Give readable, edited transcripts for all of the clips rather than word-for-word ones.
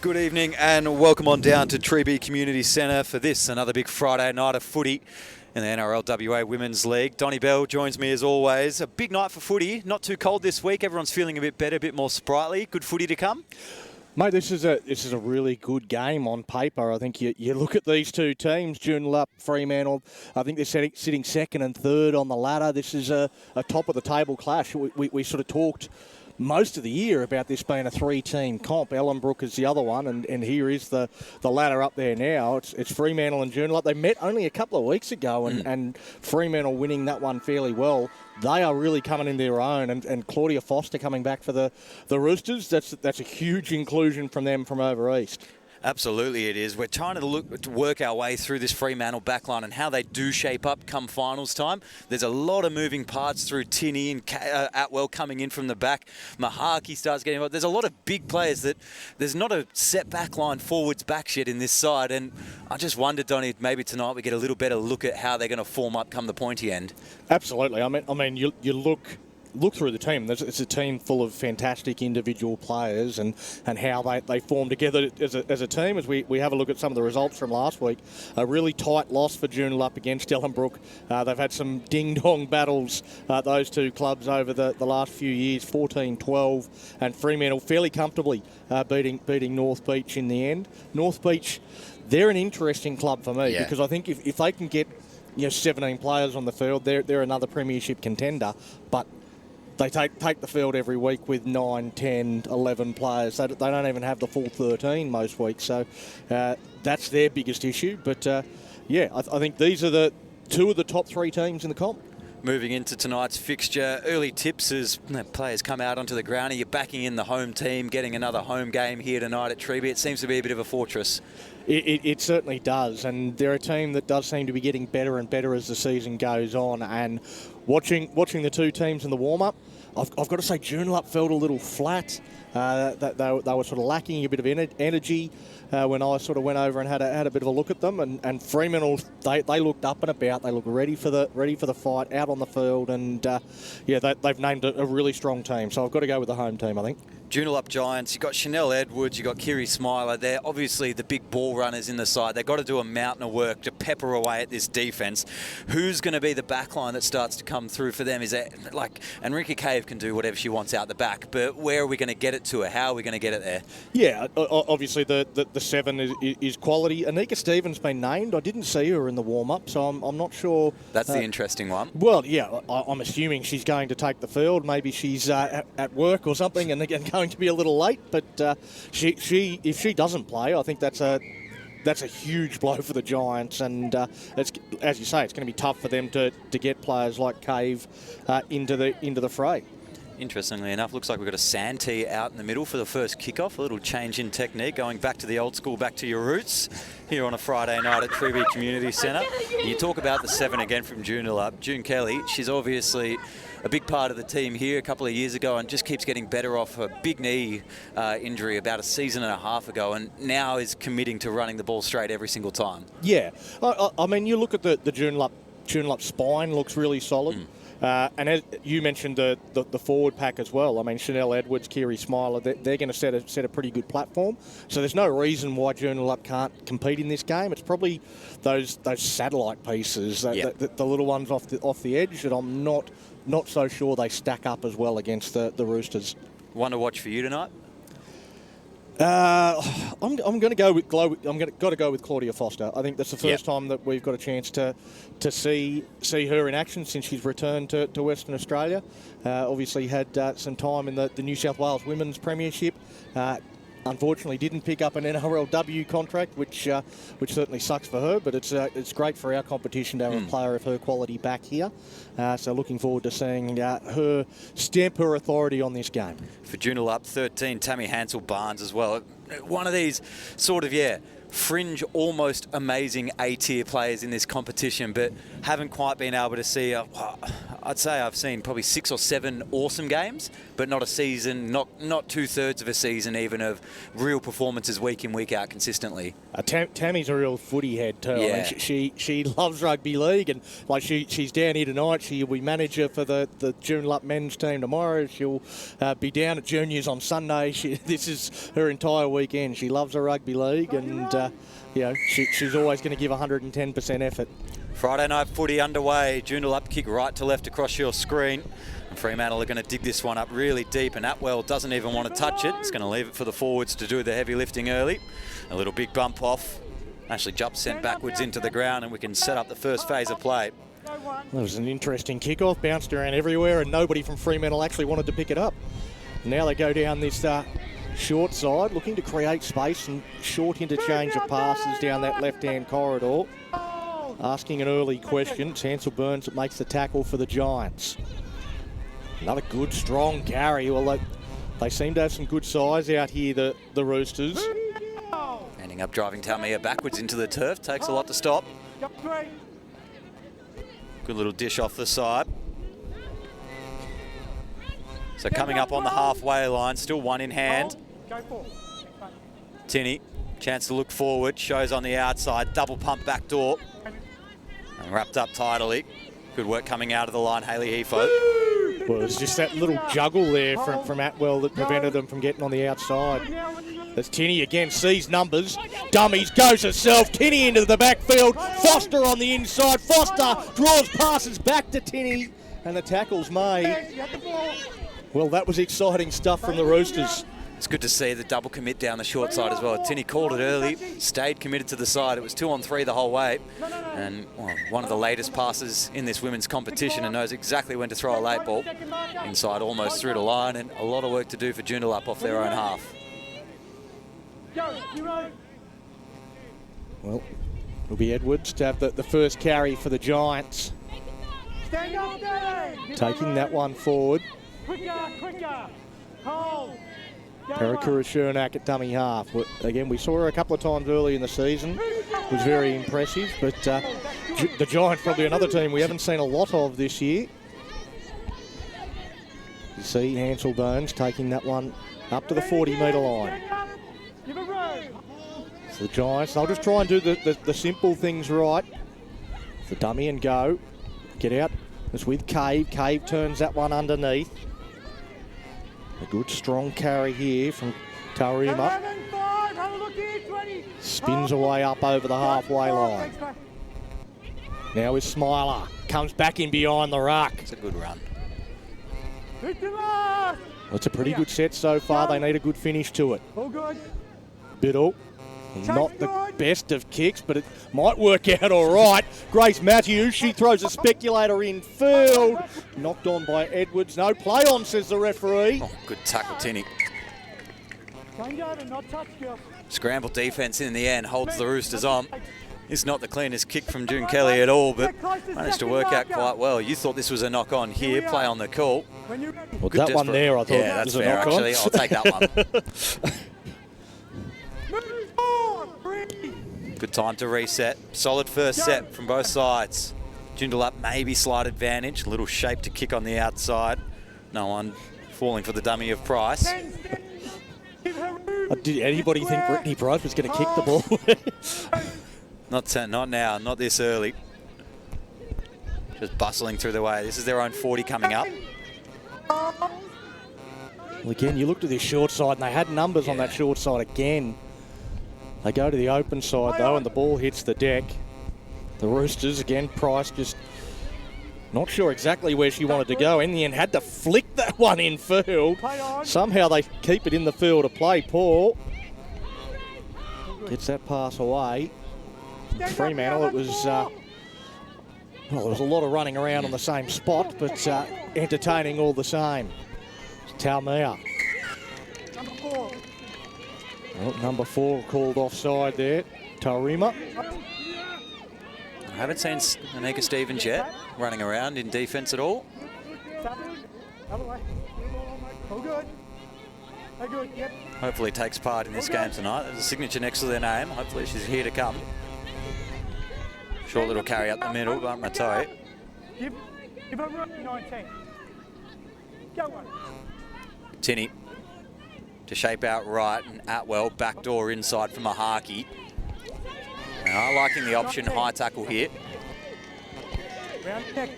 Good evening and welcome on down to Treeby Community Centre for this, another big Friday night of footy in the NRLWA Women's League. Donnie Bell joins me as always. A big night for footy, not too cold this week. Everyone's feeling a bit better, a bit more sprightly. Good footy to come. Mate, this is a really good game on paper. I think you look at these two teams, Joondalup, Fremantle. I think they're sitting second and third on the ladder. This is a top-of-the-table clash. We sort of talked most of the year about this being a three-team comp. Ellenbrook is the other one, and here is the ladder up there now. It's Fremantle and Joondalup. They met only a couple of weeks ago, and Fremantle winning that one fairly well. They are really coming into their own, and Claudia Foster coming back for the Roosters. That's a huge inclusion from them from over east. Absolutely it is. We're trying to work our way through this Fremantle backline and how they do shape up come finals time. There's a lot of moving parts through Tinney and Atwell coming in from the back. Mahaki starts getting involved. There's a lot of big players that there's not a set backline forwards backs yet in this side. And I just wondered, Donnie, maybe tonight we get a little better look at how they're going to form up come the pointy end. Absolutely. I mean, you look through the team. It's a team full of fantastic individual players, and how they form together as a team. As we have a look at some of the results from last week, a really tight loss for Joondalup against Ellenbrook. They've had some ding-dong battles, those two clubs, over the last few years, 14-12, and Fremantle fairly comfortably beating North Beach in the end. North Beach, they're an interesting club for me, because I think if they can get 17 players on the field, they're another Premiership contender, but they take the field every week with 9, 10, 11 players. They don't even have the full 13 most weeks. So that's their biggest issue. But, I think these are the two of the top three teams in the comp. Moving into tonight's fixture, early tips as players come out onto the ground. Are you backing in the home team, getting another home game here tonight at Treeby? It seems to be a bit of a fortress. It certainly does, and they're a team that does seem to be getting better and better as the season goes on. And watching the two teams in the warm-up, I've got to say Joondalup felt a little flat. That they were sort of lacking a bit of energy when I sort of went over and had a bit of a look at them. And Fremantle, they looked up and about. They looked ready for the fight out on the field, and they've named a really strong team. So I've got to go with the home team, I think. Joondalup Giants, you've got Chanel Edwards, you've got Kiri Smiler. They're obviously the big ball runners in the side. They've got to do a mountain of work to pepper away at this defence. Who's going to be the back line that starts to come through for them? Is that like Enrica Cave can do whatever she wants out the back, but where are we going to get it to her? How are we going to get it there? Yeah, obviously the 7 is quality. Anika Stevens been named. I didn't see her in the warm-up, so I'm not sure. That's the interesting one. Well, yeah, I'm assuming she's going to take the field. Maybe she's at work or something and going to be a little late. But if she doesn't play, I think that's a huge blow for the Giants, and it's, as you say, it's going to be tough for them to get players like Cave into the fray. Interestingly enough, looks like we've got a sand tee out in the middle for the first kickoff. A little change in technique, going back to the old school, back to your roots here on a Friday night at Treeby Community Centre. You talk about the 7 again from Joondalup. June Kelly, she's obviously a big part of the team here a couple of years ago and just keeps getting better off her big knee injury about a season and a half ago, and now is committing to running the ball straight every single time. Yeah. I mean, you look at the Joondalup spine, looks really solid. And as you mentioned, the forward pack as well. I mean, Chanel Edwards, Kiri Smiler, they're going to set a pretty good platform. So there's no reason why Joondalup can't compete in this game. It's probably those satellite pieces, the little ones off the edge, that I'm not so sure they stack up as well against the Roosters. One to watch for you tonight? I'm going to go with Claudia Foster. I think that's the first time that we've got a chance to see her in action since she's returned to Western Australia. Obviously had some time in the New South Wales Women's Premiership. Unfortunately, didn't pick up an NRLW contract, which certainly sucks for her. But it's great for our competition to have a player of her quality back here. So looking forward to seeing her stamp her authority on this game. For Joondalup, 13, Tammy Hansel-Barnes as well. One of these sort of, fringe, almost amazing A-tier players in this competition, but haven't quite been able to see a I'd say I've seen probably 6 or 7 awesome games, but not a season, not 2/3 of a season even of real performances week in, week out consistently. Tammy's a real footy head too. Yeah. I mean, she loves rugby league, and like she's down here tonight. She'll be manager for the Joondalup men's team tomorrow. She'll be down at juniors on Sunday. This is her entire weekend. She loves the rugby league, and she's always going to give 110% effort. Friday night footy underway. Joondalup kick right to left across your screen. And Fremantle are going to dig this one up really deep, and Atwell doesn't even want to touch it. It's going to leave it for the forwards to do the heavy lifting early. A little big bump off. Ashley Jupp sent backwards into the ground, and we can set up the first phase of play. That was an interesting kickoff, bounced around everywhere, and nobody from Fremantle actually wanted to pick it up. Now they go down this short side, looking to create space and short interchange of passes down that left-hand corridor. Asking an early question. It's Hansel Burns that makes the tackle for the Giants. Another good, strong carry. Well, they seem to have some good size out here, the Roosters. Ending up driving Talmia backwards into the turf. Takes a lot to stop. Good little dish off the side. So coming up on the halfway line, still one in hand. Tinney, chance to look forward, shows on the outside, double pump back door. And wrapped up tidily. Good work coming out of the line, Hayley Hefo. Well, it's just that little juggle there from Atwell that prevented them from getting on the outside. That's Tinney again, sees numbers, dummies, goes herself, Tinney into the backfield, Foster on the inside, Foster draws passes back to Tinney, and the tackle's made. Well, that was exciting stuff from the Roosters. It's good to see the double commit down the short side as well. Tinney called it early, stayed committed to the side. It was 2-on-3 the whole way. And one of the latest passes in this women's competition, and knows exactly when to throw a late ball. Inside almost through the line, and a lot of work to do for Joondalup off their own half. Well, it'll be Edwards to have the first carry for the Giants. Taking that one forward. Quicker. Hold. Parakura Shernak at dummy half. Again, we saw her a couple of times early in the season. It was very impressive, but the Giants probably another team we haven't seen a lot of this year. You see Hansel Burns taking that one up to the 40-metre line. So the Giants, they'll just try and do the simple things right. The dummy and go. Get out. It's with Cave. Cave turns that one underneath. A good strong carry here from Taurima. Spins away up over the halfway line. Now is Smiler. Comes back in behind the ruck. It's a good run. Well, it's a pretty good set so far. They need a good finish to it. Biddle. Not the best of kicks, but it might work out all right. Grace Matthews, she throws a speculator in field. Knocked on by Edwards. No play on, says the referee. Oh, good tackle, Tinney. Scramble defence in the end, holds the Roosters on. It's not the cleanest kick from June Kelly at all, but managed to work out quite well. You thought this was a knock-on here, play on the call. Well, that one there, I thought that's was a fair, knock-on. actually. I'll take that one. Good time to reset. Solid first set from both sides. Joondalup maybe slight advantage. Little shape to kick on the outside. No one falling for the dummy of Price. Did anybody think Brittany Price was going to kick the ball? Not now, not this early. Just bustling through the way. This is their own 40 coming up. Well, again, you looked at this short side and they had numbers on that short side again. They go to the open side though and the ball hits the deck. The Roosters, again, Price just not sure exactly where she wanted to go. In the end, had to flick that one in field. Somehow they keep it in the field of play. Paul gets that pass away. Fremantle, it was, well, there was a lot of running around on the same spot, but entertaining all the same. Talmia. Well, number 4 called offside there. Taurima. I haven't seen Anika Stevens yet running around in defence at all. Hopefully takes part in this game tonight. There's a signature next to their name. Hopefully she's here to come. Short little carry up the middle, but Matai. Give a rook, 19. Go on. Tinney to shape out right, and Atwell backdoor inside for Mahaki. Liking the option high tackle here. Round check.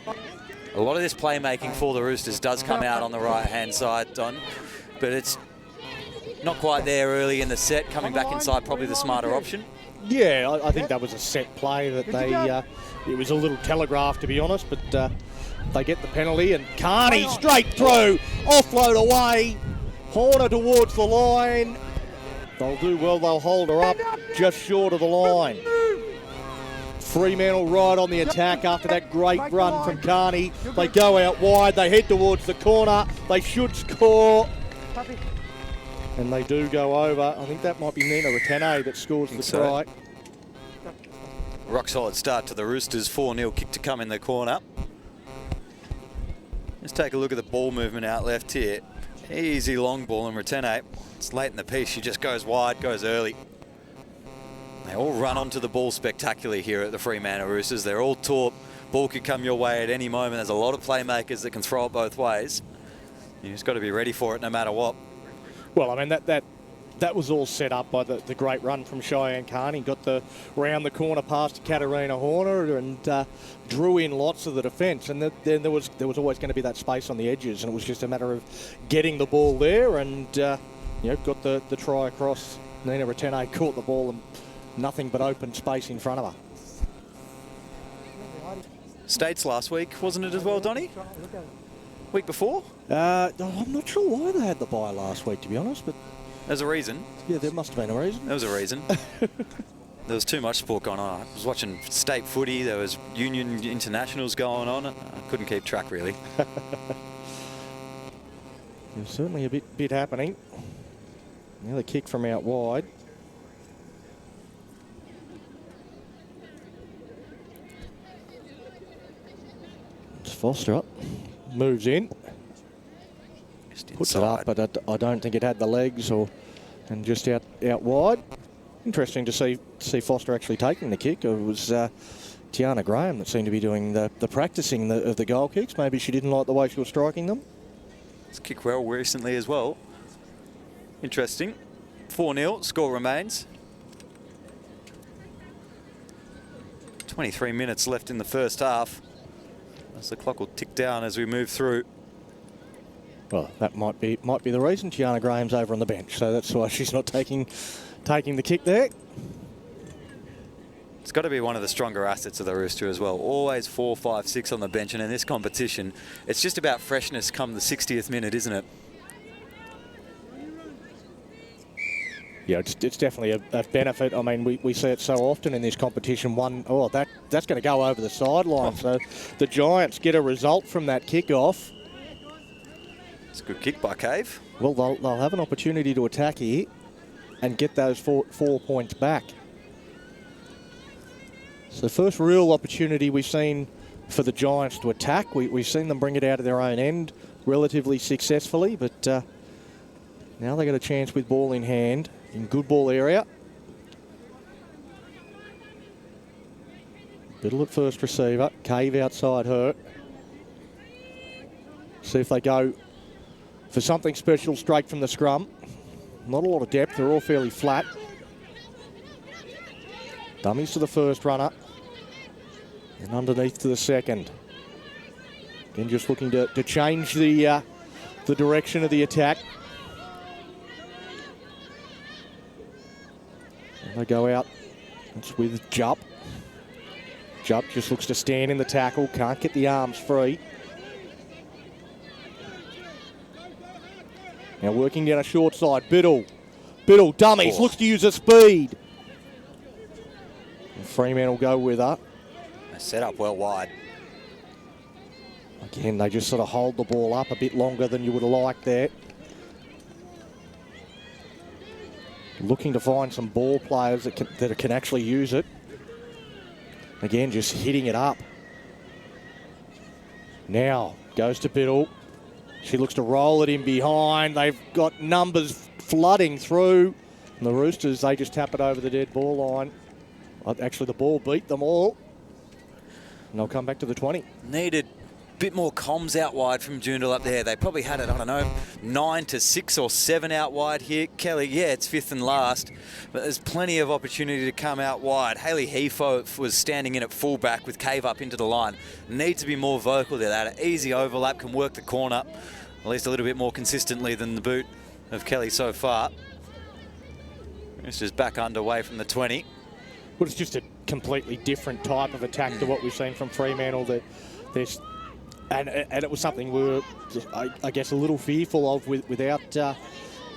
A lot of this playmaking for the Roosters does come out on the right-hand side, Don, but it's not quite there early in the set. Coming back inside, probably the smarter option. Yeah, I think that was a set play that they. It was a little telegraphed, to be honest, but they get the penalty, and Carney straight through, offload away, Horner towards the line. They'll do well. They'll hold her up just short of the line. Fremantle right on the attack after that great run from Carney. They go out wide. They head towards the corner. They should score. And they do go over. I think that might be Nina Ratene that scores the try. Rock solid start to the Roosters. 4-0 kick to come in the corner. Let's take a look at the ball movement out left here. Easy long ball, and Ratene, it's late in the piece. She just goes wide, goes early. They all run onto the ball spectacularly here at the Fremantle Roosters. They're all taut. Ball could come your way at any moment. There's a lot of playmakers that can throw it both ways. You just got to be ready for it no matter what. Well, I mean, that was all set up by the great run from Cheyenne Carney. Got the round the corner pass to Katarina Horner and drew in lots of the defence. And then there was always going to be that space on the edges, and it was just a matter of getting the ball there and got the try across. Nina Ratene caught the ball and nothing but open space in front of her. States last week, wasn't it as well, Donny? Week before? I'm not sure why they had the bye last week, to be honest, but There's a reason. yeah, there must have been a reason. There was a reason. There was too much sport going on. I was watching state footy. There was union internationals going on. I couldn't keep track, really. There's certainly a bit happening. Another kick from out wide. It's Foster up. Moves in. Puts it up, but I don't think it had the legs and just out wide. Interesting to see Foster actually taking the kick. It was Tiana Graham that seemed to be doing the practicing of the goal kicks. Maybe she didn't like the way she was striking them. It's kicked well recently as well. Interesting. 4-0, score remains. 23 minutes left in the first half. As the clock will tick down as we move through. Well, that might be the reason Tiana Graham's over on the bench, so that's why she's not taking the kick there. It's got to be one of the stronger assets of the Rooster as well. Always 4, 5, 6 on the bench, and in this competition, it's just about freshness come the 60th minute, isn't it? Yeah, it's definitely a benefit. I mean, we see it so often in this competition. That's going to go over the sideline. So the Giants get a result from that kick-off. It's a good kick by Cave. Well, they'll have an opportunity to attack here and get those four points back. So the first real opportunity we've seen for the Giants to attack. We've seen them bring it out of their own end relatively successfully, but now they got a chance with ball in hand in good ball area. Biddle at first receiver. Cave outside her. See if they go for something special straight from the scrum. Not a lot of depth. They're all fairly flat. Dummies to the first runner. And underneath to the second. Again, just looking to change the direction of the attack. And they go out. It's with Jupp. Jupp just looks to stand in the tackle. Can't get the arms free. Now working down a short side. Biddle. Biddle dummies. Looks to use her speed. And Fremantle go with her. Set up well wide. Again, they just sort of hold the ball up a bit longer than you would have liked there. Looking to find some ball players that can actually use it. Again, just hitting it up. Now goes to Biddle. She looks to roll it in behind. They've got numbers flooding through. And the Roosters, they just tap it over the dead ball line. Actually, the ball beat them all. And they'll come back to the 20. Needed bit more comms out wide from Joondalup there. They probably had it, I don't know, 9 to 6 or 7 out wide here. Kelly, yeah, it's fifth and last, but there's plenty of opportunity to come out wide. Hayley Hefo was standing in at fullback with Cave up into the line. Need to be more vocal there. That easy overlap can work the corner, at least a little bit more consistently than the boot of Kelly so far. Roosters back underway from the 20. Well, it's just a completely different type of attack to what we've seen from Fremantle. And it was something we were, I guess, a little fearful of without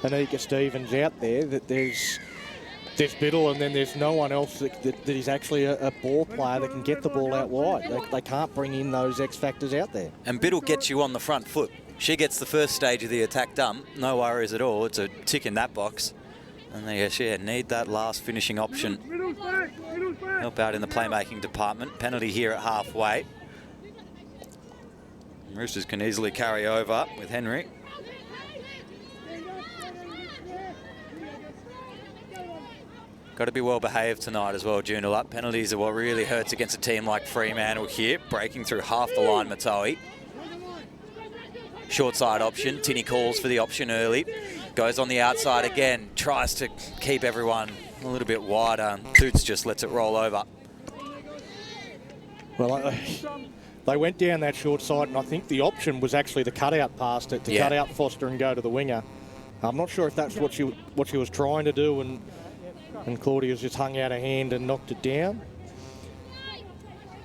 Anika Stevens out there, that there's Biddle and then there's no one else that is actually a ball player that can get the ball out wide. They can't bring in those X factors out there. And Biddle gets you on the front foot. She gets the first stage of the attack done. No worries at all. It's a tick in that box. And they need that last finishing option. Help out in the playmaking department. Penalty here at halfway. Roosters can easily carry over with Henry. Got to be well behaved tonight as well, Joondalup. Penalties are what really hurts against a team like Fremantle here. Breaking through half the line, Matoe. Short side option. Tinny calls for the option early. Goes on the outside again. Tries to keep everyone a little bit wider. Toots just lets it roll over. Well, they went down that short side, and I think the option was actually the cutout pass to cut out Foster and go to the winger. I'm not sure if that's what she was trying to do, and Claudia's just hung out a hand and knocked it down.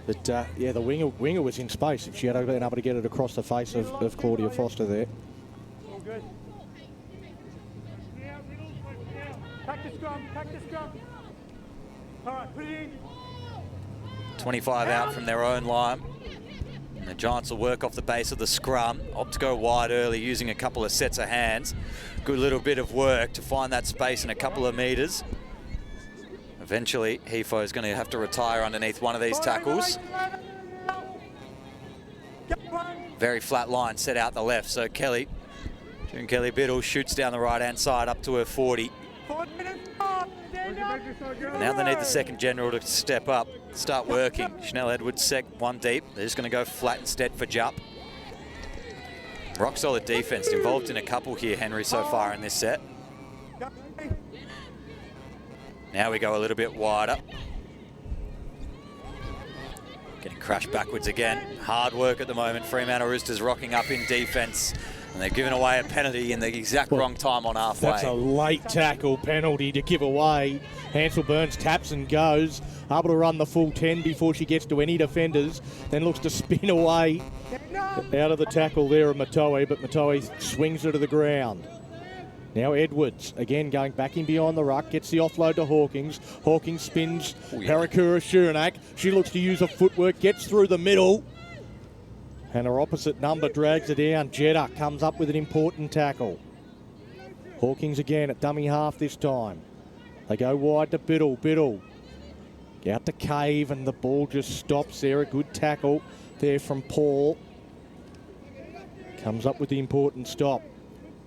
But yeah, the winger was in space. If she had been able to get it across the face of Claudia Foster there. All good. Pack the scrum, pack the scrum. All right, put it in. 25 out from their own line. And the Giants will work off the base of the scrum. Opt to go wide early using a couple of sets of hands. Good little bit of work to find that space in a couple of metres. Eventually, Hefo is going to have to retire underneath one of these tackles. Very flat line set out the left. So Kelly, June Kelly Biddle shoots down the right-hand side up to her 40. Now they need the second general to step up, start working. Chanel Edwards sec, one deep. They're just going to go flat instead for Jupp. Rock solid defense, involved in a couple here, Henry, so far in this set. Now we go a little bit wider. Getting crashed backwards again. Hard work at the moment. Fremantle Roosters rocking up in defence. And they've given away a penalty in the exact wrong time on halfway. That's a late tackle penalty to give away. Hansel Burns taps and goes. Able to run the full 10 before she gets to any defenders. Then looks to spin away out of the tackle there of Matoe, but Matoe swings her to the ground. Now Edwards, again going back in behind the ruck, gets the offload to Hawkins. Hawkins spins Harakura Shurenak. She looks to use her footwork, gets through the middle. And her opposite number drags her down. Jeddah comes up with an important tackle. Hawkins again at dummy half this time. They go wide to Biddle. Biddle out to Cave, and the ball just stops there. A good tackle there from Paul. Comes up with the important stop.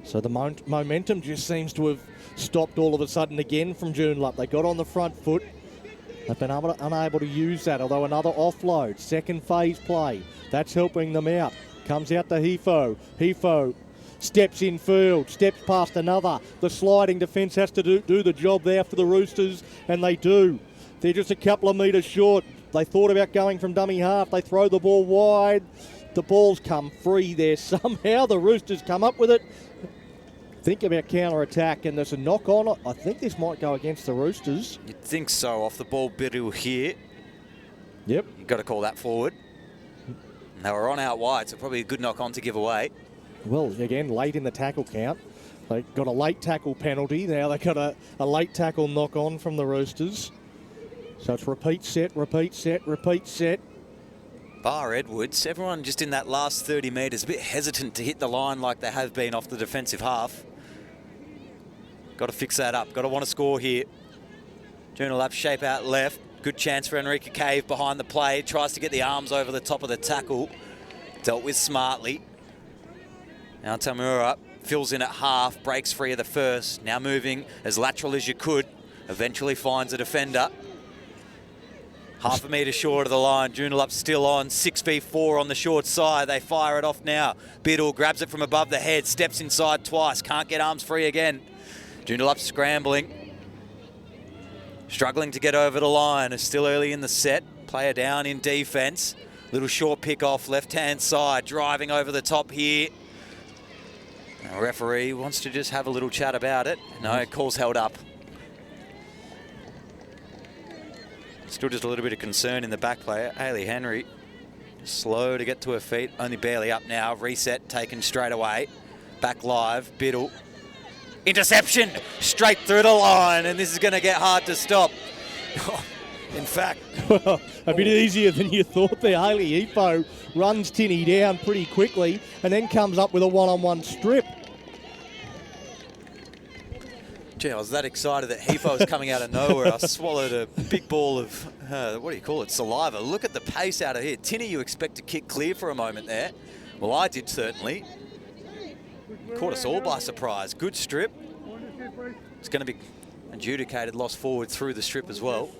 So the momentum just seems to have stopped all of a sudden again from Joondalup. They got on the front foot. They've been unable to use that, although another offload. Second phase play. That's helping them out. Comes out to Hefo. Hefo steps in field, steps past another. The sliding defence has to do the job there for the Roosters, and they do. They're just a couple of metres short. They thought about going from dummy half. They throw the ball wide. The ball's come free there somehow. The Roosters come up with it. Think about counter-attack, and there's a knock on it. I think this might go against the Roosters. You'd think so, off the ball Biddle here. Yep. You've got to call that forward. And they were on out wide, so probably a good knock on to give away. Well, again, late in the tackle count. They got a late tackle penalty. Now they got a late tackle knock on from the Roosters. So it's repeat set, repeat set, repeat set. Bar Edwards, everyone just in that last 30 metres, a bit hesitant to hit the line like they have been off the defensive half. Got to fix that up. Got to want to score here. Joondalup shape out left. Good chance for Enrica Cave behind the play. Tries to get the arms over the top of the tackle. Dealt with smartly. Now Tamura fills in at half. Breaks free of the first. Now moving as lateral as you could. Eventually finds a defender. Half a metre short of the line. Joondalup still on. 6v4 on the short side. They fire it off now. Biddle grabs it from above the head. Steps inside twice. Can't get arms free again. Joondalup scrambling. Struggling to get over the line. It's still early in the set. Player down in defence. Little short pick off left-hand side. Driving over the top here. The referee wants to just have a little chat about it. No, call's held up. Still just a little bit of concern in the back player. Hayley Henry, slow to get to her feet. Only barely up now. Reset taken straight away. Back live. Biddle. Interception straight through the line, and this is going to get hard to stop. In fact, well, a bit easier than you thought there. Hayley Efo runs Tinny down pretty quickly and then comes up with a one-on-one strip. Gee, I was that excited that Hefo was coming out of nowhere. I swallowed a big ball of, what do you call it, saliva. Look at the pace out of here. Tinny, you expect to kick clear for a moment there. Well, I did certainly. Caught us all by surprise. Good strip. It's going to be adjudicated loss forward through the strip as well.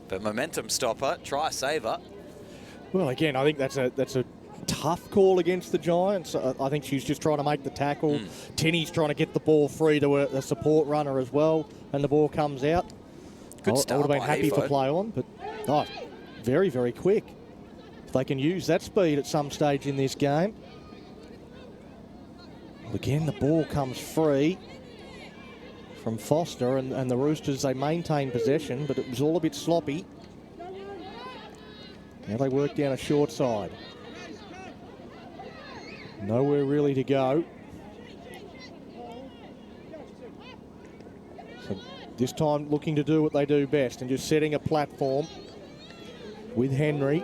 But momentum stopper, try saver. Well, again, I think that's a tough call against the Giants. I think she's just trying to make the tackle. Tinny's trying to get the ball free to a support runner as well, and the ball comes out. Good start. I would have been happy Efo to play on, but very, very quick. If they can use that speed at some stage in this game. Well, again, the ball comes free from Foster, and the Roosters, they maintain possession, but it was all a bit sloppy. Now they work down a short side. Nowhere really to go. So this time looking to do what they do best and just setting a platform with Henry.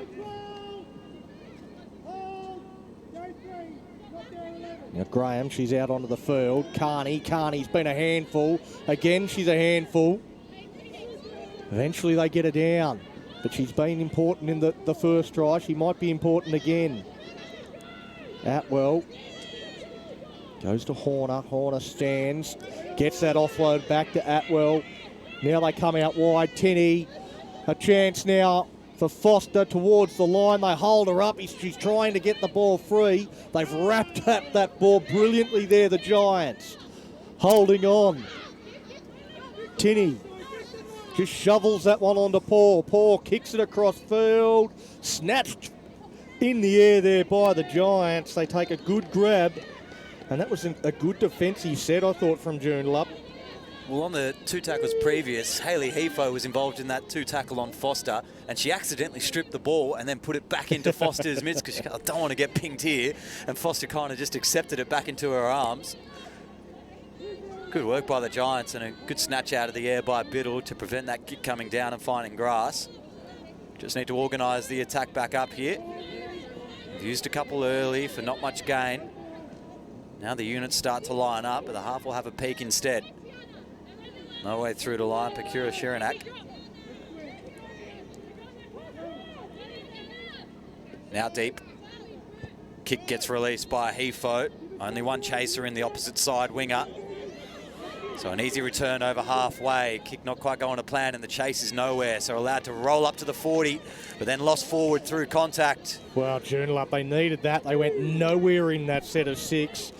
Now Graham, she's out onto the field. Carney's been a handful. Again, she's a handful. Eventually they get her down, but she's been important in the first try. She might be important again. Atwell goes to Horner. Horner stands, gets that offload back to Atwell. Now they come out wide. Tinny, a chance now for Foster towards the line. They hold her up. She's trying to get the ball free. They've wrapped up that ball brilliantly there, the Giants. Holding on. Tinny just shovels that one onto Paul. Paul kicks it across field. Snatched in the air there by the Giants. They take a good grab, and that was a good defensive set, I thought, from Joondalup. Well, on the two tackles previous, Hayley Hefo was involved in that two tackle on Foster, and she accidentally stripped the ball and then put it back into Foster's midst because she goes, I don't want to get pinged here, and Foster kind of just accepted it back into her arms. Good work by the Giants, and a good snatch out of the air by Biddle to prevent that kick coming down and finding grass. Just need to organise the attack back up here. We've used a couple early for not much gain. Now the units start to line up, but the half will have a peek instead. No way through the line, Pakura Shiranak. Now deep. Kick gets released by Hefo. Only one chaser in the opposite side winger. So an easy return over halfway. Kick not quite going to plan, and the chase is nowhere. So allowed to roll up to the 40, but then lost forward through contact. Well, Joondalup, they needed that. They went nowhere in that set of 6.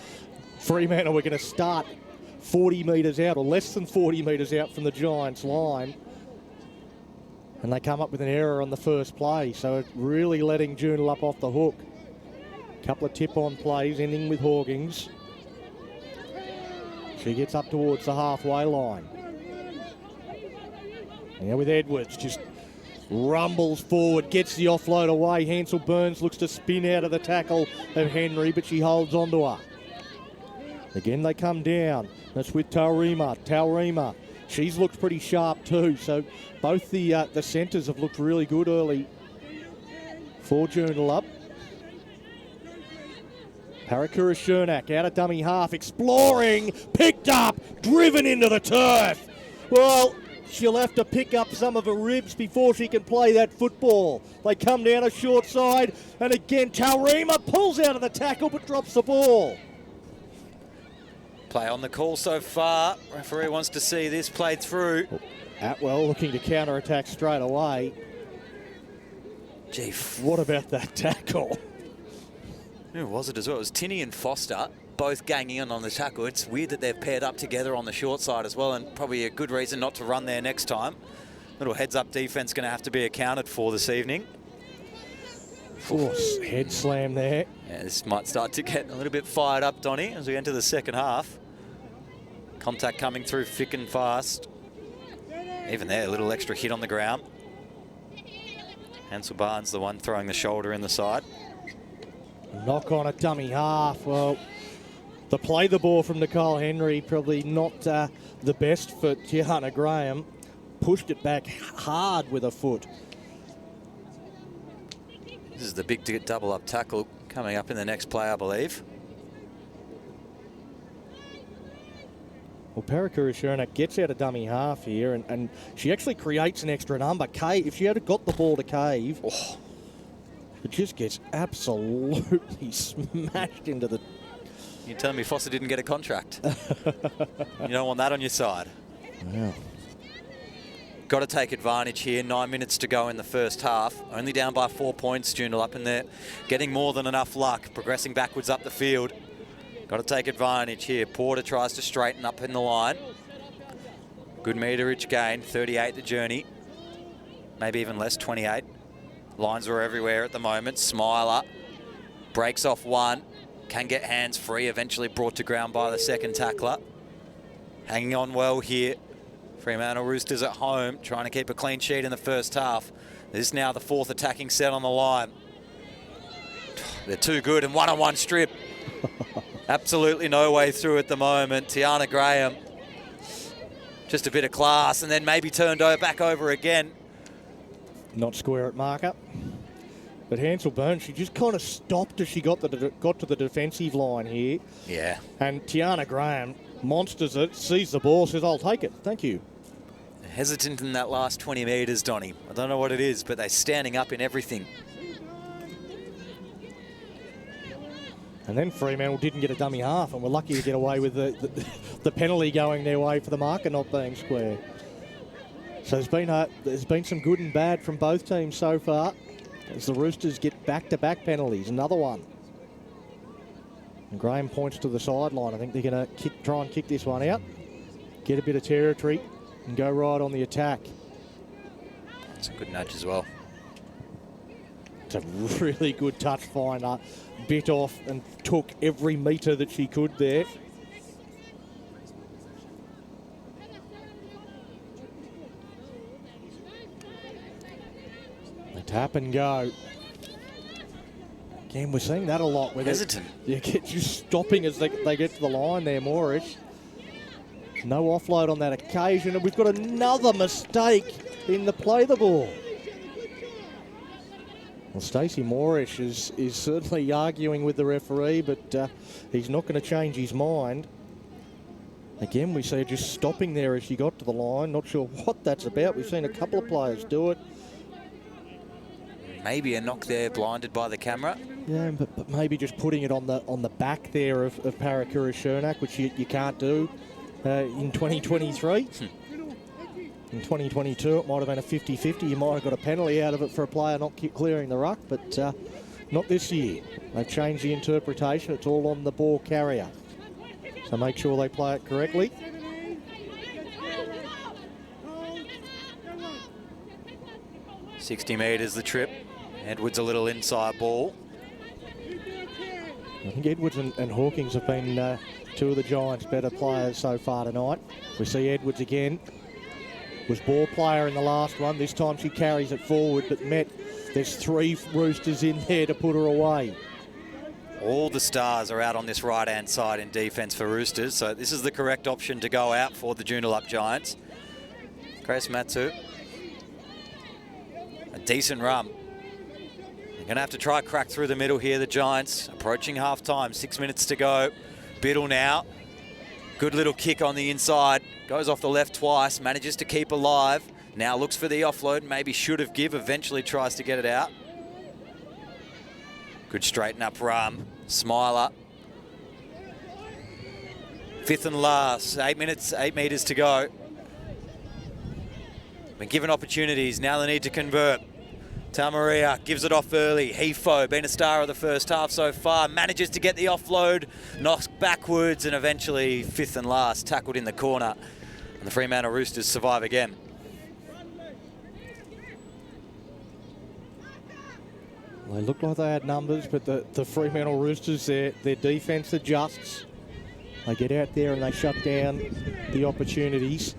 Fremantle were going to start 40 metres out, or less than 40 metres out from the Giants' line. And they come up with an error on the first play, so really letting Joondalup off the hook. Couple of tip-on plays, ending with Hawkins. She gets up towards the halfway line. Now with Edwards, just rumbles forward, gets the offload away. Hansel Burns looks to spin out of the tackle of Henry, but she holds onto her. Again, they come down. That's with Taurima. She's looked pretty sharp too, so both the centres have looked really good early for Joondalup. Parakura Shernak out of dummy half, exploring, picked up, driven into the turf. Well, she'll have to pick up some of her ribs before she can play that football. They come down a short side, and again, Taurima pulls out of the tackle but drops the ball. Play on the call so far. Referee wants to see this played through. Atwell looking to counter-attack straight away. Gee, What about that tackle? who was it as well? It was Tinney and Foster, both ganging in on the tackle. It's weird that they've paired up together on the short side as well, and probably a good reason not to run there next time. Little heads-up defence going to have to be accounted for this evening. Force head slam there. Yeah, this might start to get a little bit fired up, Donny, as we enter the second half. Contact coming through thick and fast. Even there, a little extra hit on the ground. Hansel Barnes, the one throwing the shoulder in the side. Knock on a dummy half. Well, the play the ball from Nicole Henry, probably not the best for Tiana Graham. Pushed it back hard with a foot. This is the big double-up tackle coming up in the next play, I believe. Well, Parakura Shernak gets out a dummy half here, and she actually creates an extra number. If she had got the ball to Cave, it just gets absolutely smashed into the... You telling me Foster didn't get a contract? You don't want that on your side. Yeah. Got to take advantage here. 9 minutes to go in the first half. Only down by 4 points, Joondalup, and they're getting more than enough luck, progressing backwards up the field. Got to take advantage here. Porter tries to straighten up in the line. Good meterage gain, 38 the journey. Maybe even less, 28. Lines are everywhere at the moment. Smiler breaks off one. Can get hands free, eventually brought to ground by the second tackler. Hanging on well here. Fremantle Roosters at home, trying to keep a clean sheet in the first half. This is now the fourth attacking set on the line. They're too good, and one-on-one strip. Absolutely no way through at the moment. Tiana Graham, just a bit of class, and then maybe turned back over again. Not square at marker. But Hansel Burns, she just kind of stopped as she got to the defensive line here. Yeah. And Tiana Graham monsters it, sees the ball, says, I'll take it. Thank you. Hesitant in that last 20 metres, Donny. I don't know what it is, but they're standing up in everything. And then Fremantle didn't get a dummy half, and were lucky to get away with the penalty going their way for the marker not being square. So there's been some good and bad from both teams so far, as the Roosters get back-to-back penalties. Another one. And Graham points to the sideline. I think they're going to try and kick this one out, get a bit of territory, and go right on the attack. It's a good nudge as well. It's a really good touch finder. Bit off and took every metre that she could there. A tap and go. Again, we're seeing that a lot. Hesitant. You get just stopping as they get to the line there, Moorish. No offload on that occasion, and we've got another mistake in the play the ball. Well, Stacey Moorish is certainly arguing with the referee, but he's not going to change his mind. Again, we see her just stopping there as she got to the line. Not sure what that's about. We've seen a couple of players do it. Maybe a knock there, blinded by the camera. Yeah, but maybe just putting it on the back there of Parakura Shernak, which you can't do in 2023. In 2022, it might have been a 50-50. You might have got a penalty out of it for a player not clearing the ruck, but not this year. They've changed the interpretation. It's all on the ball carrier. So make sure they play it correctly. $60 metres the trip. Edwards a little inside ball. I think Edwards and Hawkins have been two of the Giants' better players so far tonight. We see Edwards again. Was ball player in the last one. This time she carries it forward, but there's three Roosters in there to put her away. All the stars are out on this right-hand side in defence for Roosters, so this is the correct option to go out for the Joondalup Giants. Grace Matsu. A decent run. They're going to have to try crack through the middle here, the Giants. Approaching half-time, 6 minutes to go. Biddle now. Good little kick on the inside. Goes off the left twice, manages to keep alive. Now looks for the offload, maybe should have give, eventually tries to get it out. Good straighten up run. Smiler. Fifth and last, 8 minutes, 8 metres to go. Been given opportunities, now they need to convert. Tamaria gives it off early. Hefo, been a star of the first half so far, manages to get the offload, knocks backwards, and eventually, fifth and last, tackled in the corner. And the Fremantle Roosters survive again. They looked like they had numbers, but the Fremantle Roosters, their defence adjusts. They get out there and they shut down the opportunities.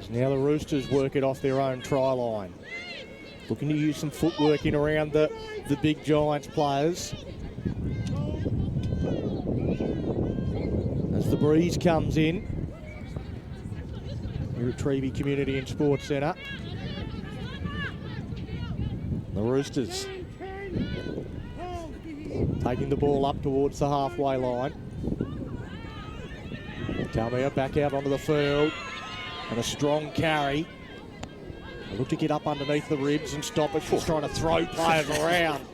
So now the Roosters work it off their own try line. Looking to use some footwork in around the big Giants players. As the breeze comes in, here at Trevi Community and Sports Centre. The Roosters taking the ball up towards the halfway line. Talmea back out onto the field and a strong carry. They look to get up underneath the ribs and stop it. She's trying to throw players around.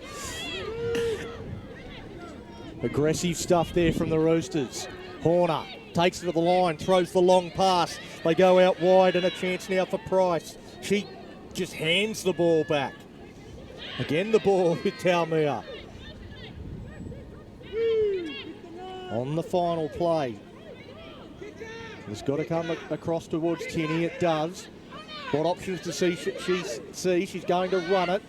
Aggressive stuff there from the Roosters. Horner takes it to the line, throws the long pass. They go out wide and a chance now for Price. She just hands the ball back. Again, the ball with Talmea. On the final play. It's got to come across towards Tinney. It does. What options does she see? She's going to run it.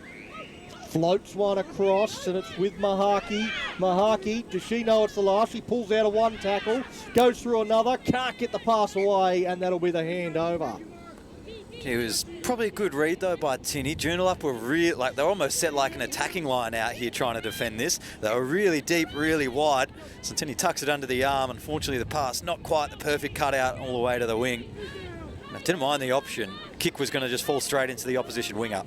Floats one across, and it's with Mahaki. Mahaki, does she know it's the last? She pulls out a one tackle, goes through another, can't get the pass away, and that'll be the handover. It was probably a good read though by Tinney. Joondalup were really, they're almost set like an attacking line out here trying to defend this. They were really deep, really wide. So Tinney tucks it under the arm. Unfortunately, the pass not quite the perfect cutout all the way to the wing. I didn't mind the option. Kick was going to just fall straight into the opposition winger.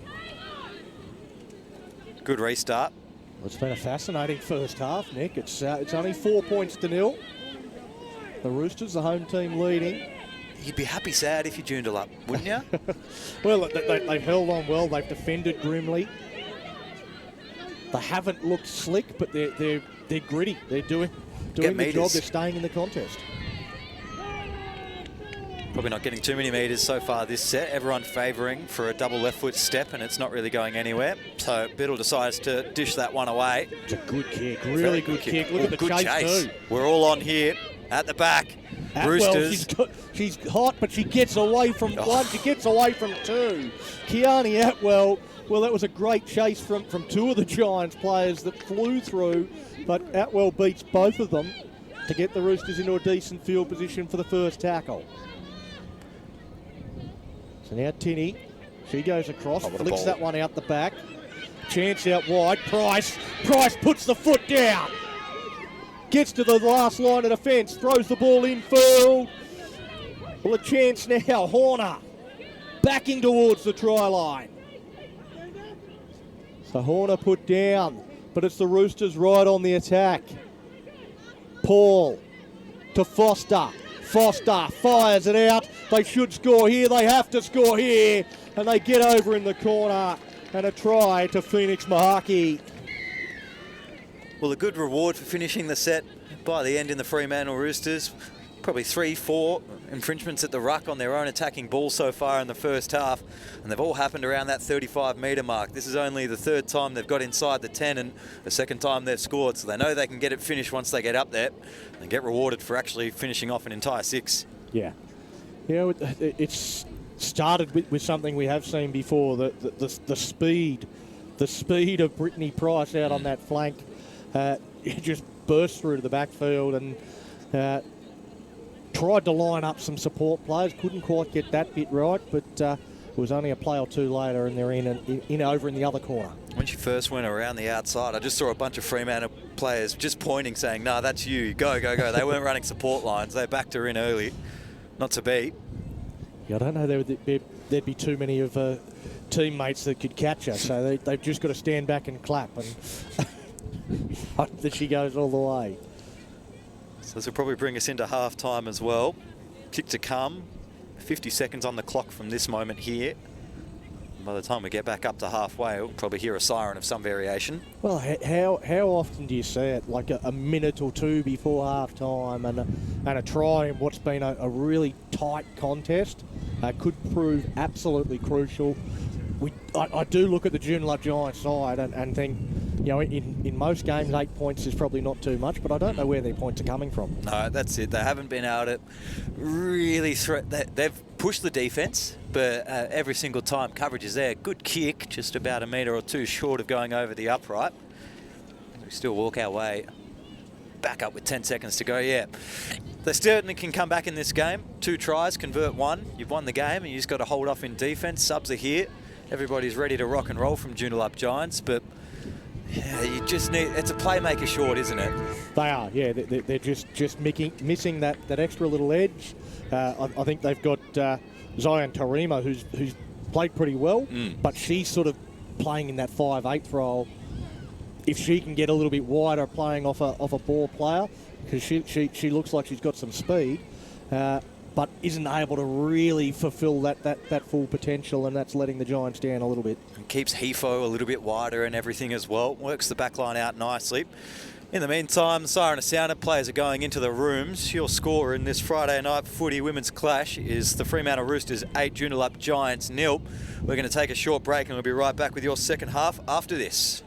Good restart. Well, it's been a fascinating first half, Nick. It's only 4 points to nil. The Roosters, the home team, leading. You'd be happy sad if you Joondalup, wouldn't you? Well, they've held on well. They've defended grimly. They haven't looked slick, but they're gritty. They're doing the job. They're staying in the contest. Probably not getting too many metres so far this set. Everyone favouring for a double left foot step, and it's not really going anywhere. So Biddle decides to dish that one away. It's a good kick, really good kick. Look at the good chase too. We're all on here at the back. Roosters. She's hot, but she gets away from one. She gets away from two. Keani Atwell. Well, that was a great chase from two of the Giants players that flew through, but Atwell beats both of them to get the Roosters into a decent field position for the first tackle. So now Tinney, she goes across, flicks that one out the back. Chance out wide. Price puts the foot down. Gets to the last line of defence, throws the ball infield. Well, a chance now. Horner backing towards the try line. So Horner put down, but it's the Roosters right on the attack. Paul to Foster. Foster fires it out. They should score here. They have to score here. And they get over in the corner. And a try to Phoenix Mahaki. Well, a good reward for finishing the set by the end in the Fremantle Roosters. Probably 3-4 infringements at the ruck on their own attacking ball so far in the first half, and they've all happened around that 35-metre mark. This is only the third time they've got inside the 10 and the second time they've scored, so they know they can get it finished once they get up there and get rewarded for actually finishing off an entire 6. Yeah. Yeah, it's started with something we have seen before, the speed of Brittany Price out on that flank. It just burst through to the backfield and tried to line up some support players. Couldn't quite get that bit right, but it was only a play or two later and they're in over in the other corner. When she first went around the outside, I just saw a bunch of Fremantle players just pointing, saying, "No, that's you. Go, go, go." They weren't running support lines. They backed her in early. Not to beat. Yeah, I don't know there'd be too many of teammates that could catch her, so they've just got to stand back and clap and hope that she goes all the way. So this will probably bring us into half-time as well. Kick to come. 50 seconds on the clock from this moment here. By the time we get back up to halfway, we'll probably hear a siren of some variation. Well, how often do you see it? Like a minute or two before half time and a try in what's been a really tight contest could prove absolutely crucial. I do look at the Joondalup Giants side and think, you know, in most games 8 points is probably not too much, but I don't know where their points are coming from. No, that's it. They haven't been able to really they've pushed the defence, but every single time coverage is there. Good kick, just about a metre or two short of going over the upright. We still walk our way back up with 10 seconds to go. Yeah, they certainly can come back in this game. 2 tries, convert 1. You've won the game, and you just got to hold off in defence. Subs are here. Everybody's ready to rock and roll from Joondalup Giants, but yeah, you just need, it's a playmaker short, isn't it? They are, yeah. They're just missing that extra little edge. I think they've got Zion Tarima, who's played pretty well, but she's sort of playing in that 5/8 role. If she can get a little bit wider, playing off a ball player, because she looks like she's got some speed, but isn't able to really fulfil that full potential, and that's letting the Giants down a little bit. And keeps Hefo a little bit wider and everything as well. Works the back line out nicely. In the meantime, the siren has sounded. Players are going into the rooms. Your score in this Friday night footy women's clash is the Fremantle Roosters 8, Joondalup Giants 0. We're going to take a short break and we'll be right back with your second half after this.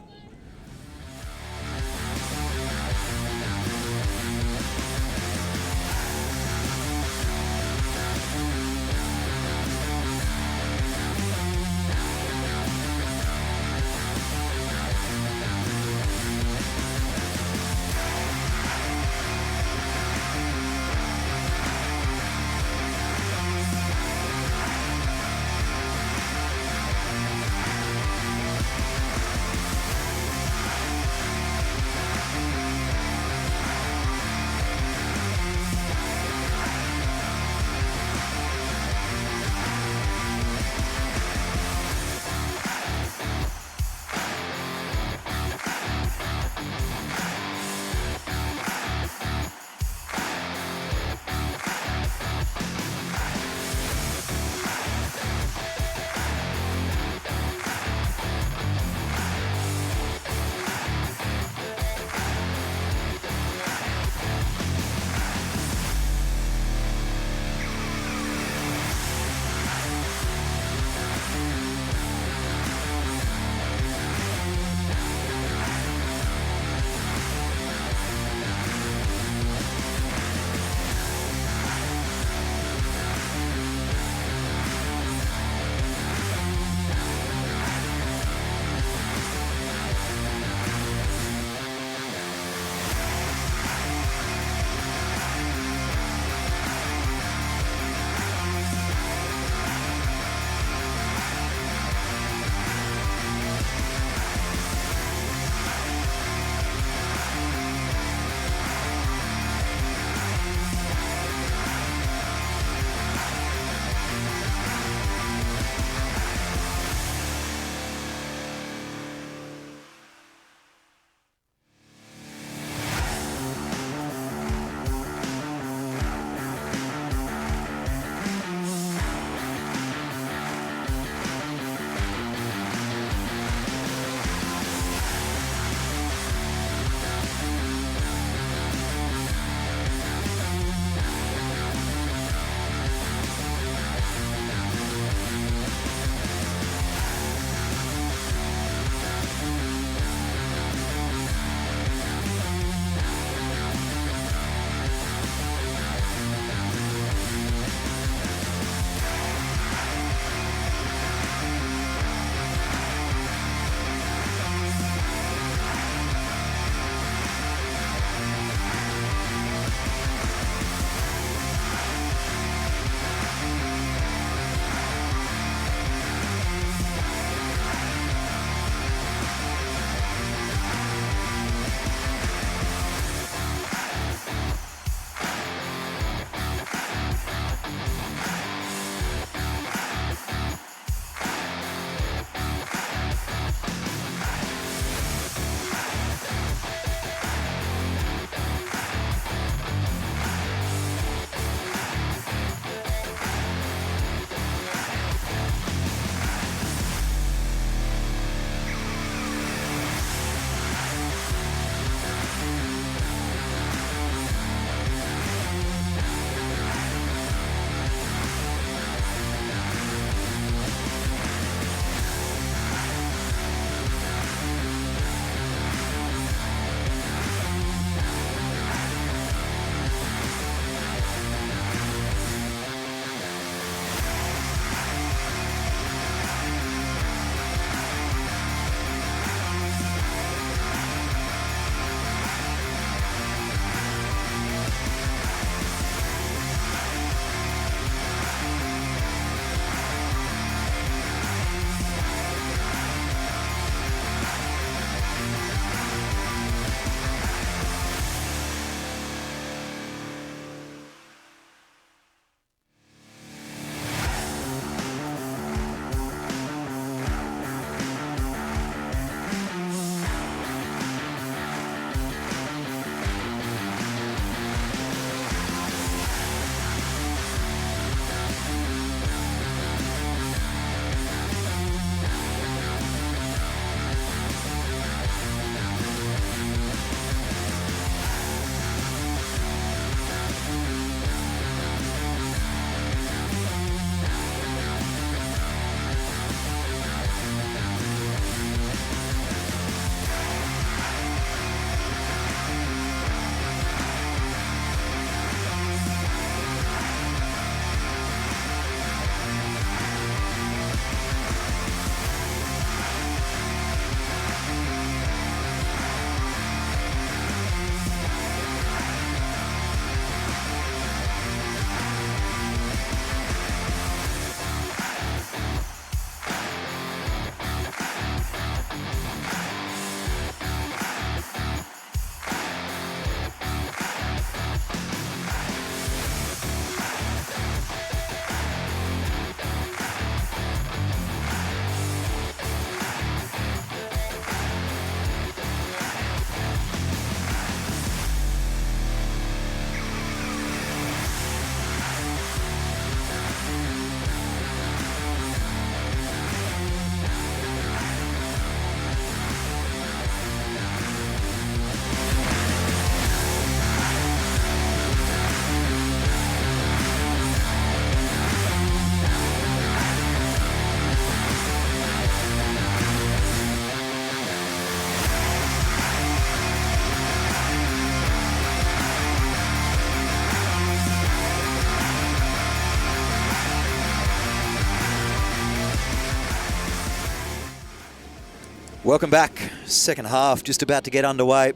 Welcome back. Second half just about to get underway.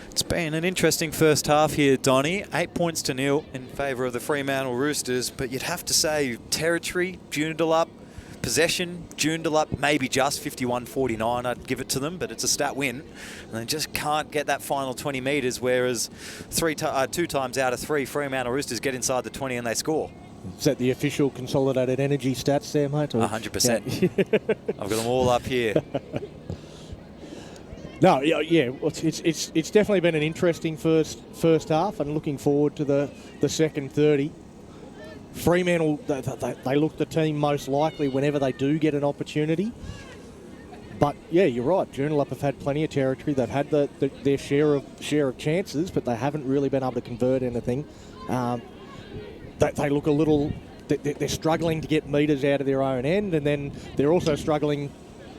It's been an interesting first half here, Donny. 8 points to 0 in favour of the Fremantle Roosters, but you'd have to say territory, Joondalup, possession, Joondalup, maybe just 51-49, I'd give it to them, but it's a stat win. And they just can't get that final 20 metres, whereas 2 times out of 3, Fremantle Roosters get inside the 20 and they score. Is that the official consolidated energy stats there, mate? 100%. Yeah. I've got them all up here. No, yeah, it's definitely been an interesting first half, and looking forward to the second 30. Fremantle, they look the team most likely whenever they do get an opportunity. But yeah, you're right. Joondalup have had plenty of territory. They've had their share of chances, but they haven't really been able to convert anything. They look a little. They're struggling to get metres out of their own end, and then they're also struggling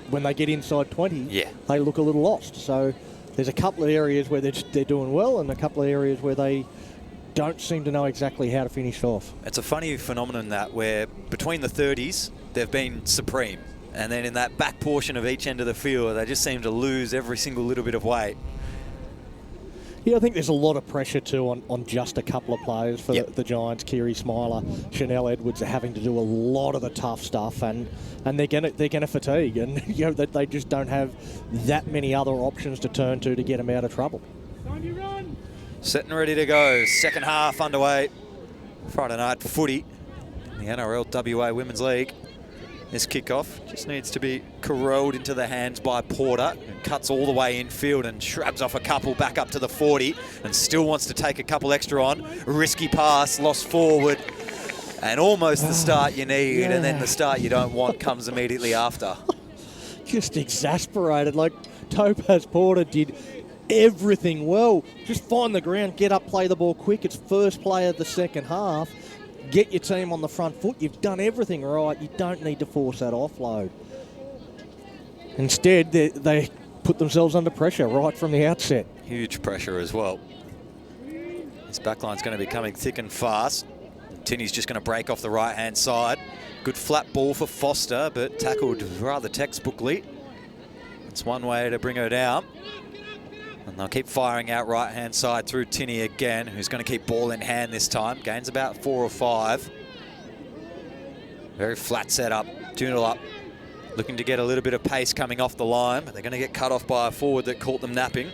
when they get inside 20. Yeah, they look a little lost. So there's a couple of areas where they're doing well, and a couple of areas where they don't seem to know exactly how to finish off. It's a funny phenomenon that where between the 30s they've been supreme, and then in that back portion of each end of the field they just seem to lose every single little bit of weight. Yeah, I think there's a lot of pressure too on just a couple of players for the Giants. Kiri Smiler, Chanel Edwards are having to do a lot of the tough stuff, and they're gonna fatigue, and they just don't have that many other options to turn to get them out of trouble. Set and ready to go. Second half underway. Friday night footy in the NRL WA Women's League. This kickoff just needs to be corralled into the hands by Porter, who cuts all the way infield and shrubs off a couple back up to the 40 and still wants to take a couple extra on. Risky pass, lost forward, and almost the start you need, and then the start you don't want comes immediately after. Just exasperated, like Topaz Porter did everything well. Just find the ground, get up, play the ball quick. It's first play of the second half. Get your team on the front foot. You've done everything right. You don't need to force that offload. Instead, they put themselves under pressure right from the outset. Huge pressure as well. This backline's going to be coming thick and fast. Tinney's just going to break off the right-hand side. Good flat ball for Foster, but tackled rather textbookly. That's one way to bring her down. And they'll keep firing out right-hand side through Tinney again, who's going to keep ball in hand this time. Gains about 4 or 5. Very flat setup. Joondalup looking to get a little bit of pace coming off the line, but they're going to get cut off by a forward that caught them napping.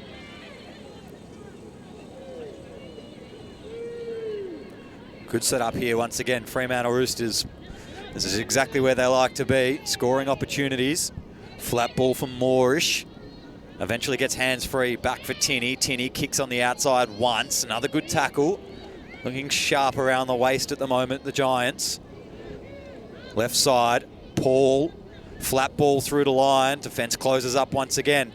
Good setup here once again. Fremantle Roosters. This is exactly where they like to be. Scoring opportunities. Flat ball from Moorish. Eventually gets hands free, back for Tinney. Tinney kicks on the outside once. Another good tackle. Looking sharp around the waist at the moment, the Giants. Left side, Paul. Flat ball through the line. Defence closes up once again.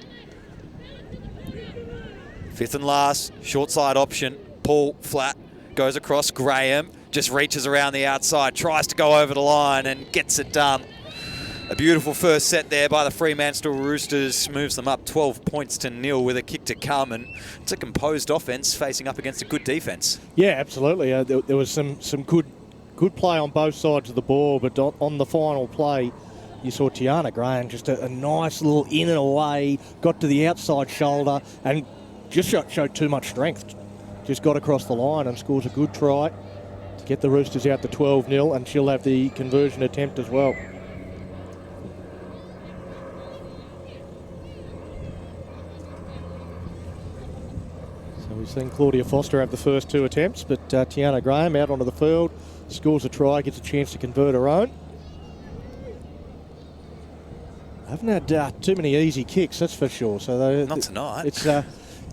Fifth and last, short side option. Paul, flat, goes across. Graham just reaches around the outside, tries to go over the line and gets it done. A beautiful first set there by the Fremantle Roosters. Moves them up 12 points to 0 with a kick to come. And it's a composed offence facing up against a good defence. Yeah, absolutely. There was some good play on both sides of the ball. But on the final play, you saw Tiana Graham just a nice little in and away. Got to the outside shoulder and just showed too much strength. Just got across the line and scores a good try to get the Roosters out to 12-0. And she'll have the conversion attempt as well. We've seen Claudia Foster have the first 2 attempts, but Tiana Graham out onto the field, scores a try, gets a chance to convert her own. Haven't had too many easy kicks, that's for sure. So not tonight. It's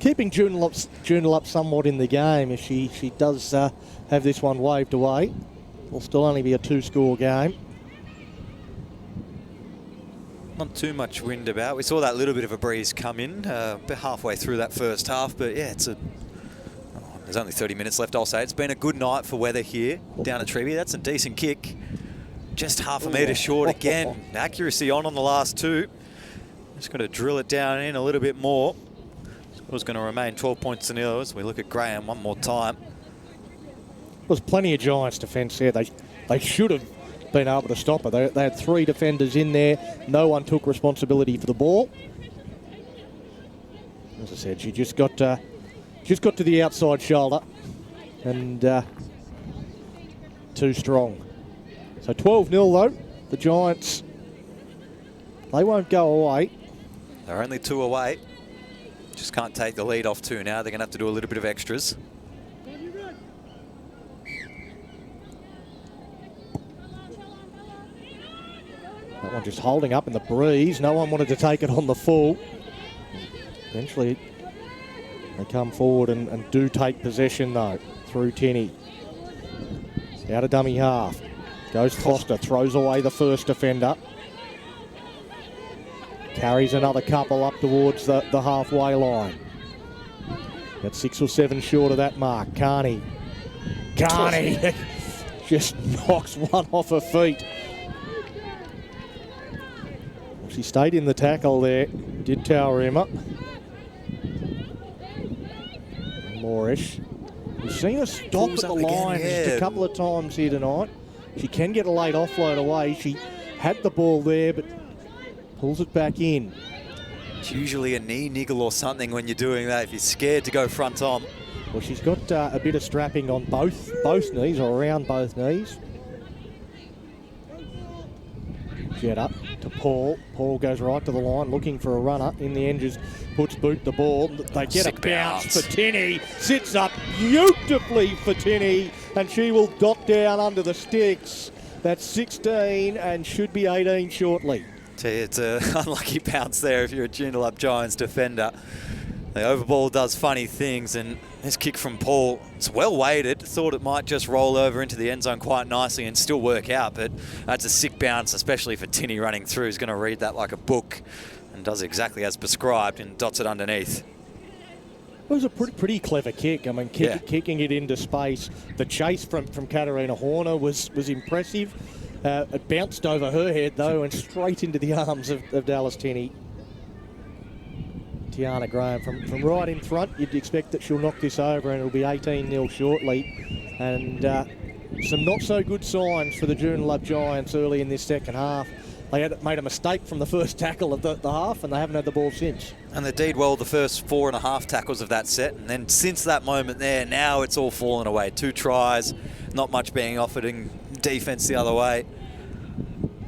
keeping Joondalup somewhat in the game. If she does have this one waved away, it'll still only be a 2-score game. Not too much wind about. We saw that little bit of a breeze come in halfway through that first half, but yeah, there's only 30 minutes left, I'll say. It's been a good night for weather here down at Treeby. That's a decent kick. Just half a metre short again. Accuracy on the last 2. Just got to drill it down in a little bit more. Score's going to remain 12 points to 0 as we look at Graham one more time. There's plenty of Giants defence there. They should have been able to stop her. They had 3 defenders in there. No one took responsibility for the ball. As I said, she just got to the outside shoulder and too strong. So 12-0 though. The Giants, they won't go away. They're only 2 away. Just can't take the lead off 2 now. They're going to have to do a little bit of extras. That one just holding up in the breeze. No one wanted to take it on the full. Eventually, they come forward and do take possession though, through Tinney. Out of dummy half. Goes Foster, throws away the first defender. Carries another couple up towards the halfway line. At 6 or 7 short of that mark. Carney just knocks one off her feet. She stayed in the tackle there, did tower him up. Moorish. We've seen her stop at the line just a couple of times here tonight. She can get a late offload away. She had the ball there, but pulls it back in. It's usually a knee niggle or something when you're doing that, if you're scared to go front on. Well, she's got a bit of strapping on both knees, or around both knees. Jet up to Paul. Paul goes right to the line, looking for a runner. In the end, just puts boot the ball. They get a bounce for Tinney. Sits up beautifully for Tinney, and she will dot down under the sticks. That's 16 and should be 18 shortly. It's an unlucky bounce there if you're a Joondalup Giants defender. The overball does funny things, and this kick from Paul, it's well weighted. Thought it might just roll over into the end zone quite nicely and still work out, but that's a sick bounce, especially for Tinney running through. He's going to read that like a book and does exactly as prescribed and dots it underneath. It was a pretty clever kick. I mean, kicking it into space. The chase from Katarina Horner was impressive. It bounced over her head, though, and straight into the arms of Dallas Tinney. Tiana Graham from right in front. You'd expect that she'll knock this over and it'll be 18-0 shortly. And some not so good signs for the Joondalup Giants early in this second half. They had made a mistake from the first tackle of the half, and they haven't had the ball since. And they did well the first 4.5 tackles of that set, and then since that moment there, now it's all fallen away. 2 tries, not much being offered in defence the other way.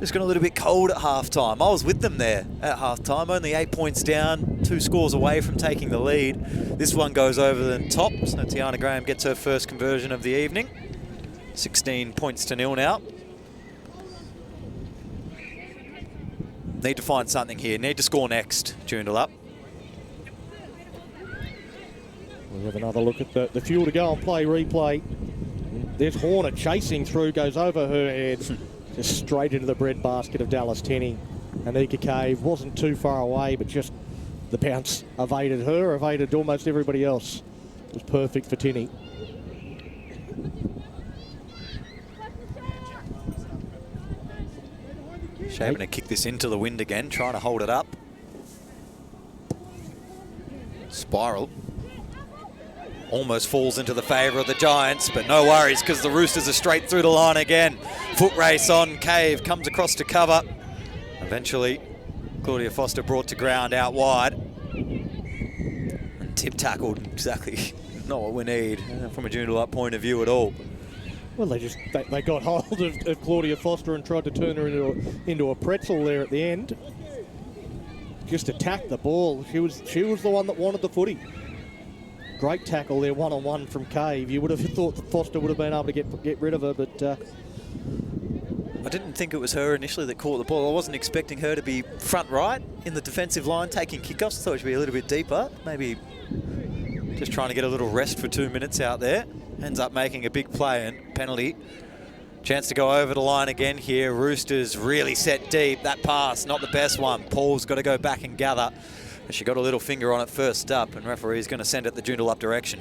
Just got a little bit cold at half-time. I was with them there at half-time, only 8 points down, 2 scores away from taking the lead. This one goes over the top, so Tiana Graham gets her first conversion of the evening. 16 points to 0 now. Need to find something here. Need to score next, Joondalup. We'll have another look at the fuel to go on play replay. There's Horner chasing through, goes over her head, just straight into the breadbasket of Dallas Tinney. Anika Cave wasn't too far away, but just the bounce evaded her, evaded almost everybody else. It was perfect for Tinney. Shaven to kick this into the wind again, trying to hold it up. Spiral. Almost falls into the favour of the Giants, but no worries because the Roosters are straight through the line again. Foot race on. Cave comes across to cover. Eventually, Claudia Foster brought to ground out wide. And tip tackled, exactly not what we need from a Joondalup point of view at all. Well, they got hold of Claudia Foster and tried to turn her into a pretzel there at the end. Just attacked the ball. She was the one that wanted the footy. Great tackle there, one-on-one from Cave. You would have thought Foster would have been able to get rid of her, but I didn't think it was her initially that caught the ball. I wasn't expecting her to be front right in the defensive line taking kickoffs. I thought she'd be a little bit deeper. Maybe just trying to get a little rest for 2 minutes out there. Ends up making a big play and penalty. Chance to go over the line again here. Roosters really set deep. That pass, not the best one. Paul's got to go back and gather. She got a little finger on it first up, and referee's going to send it the Joondalup direction.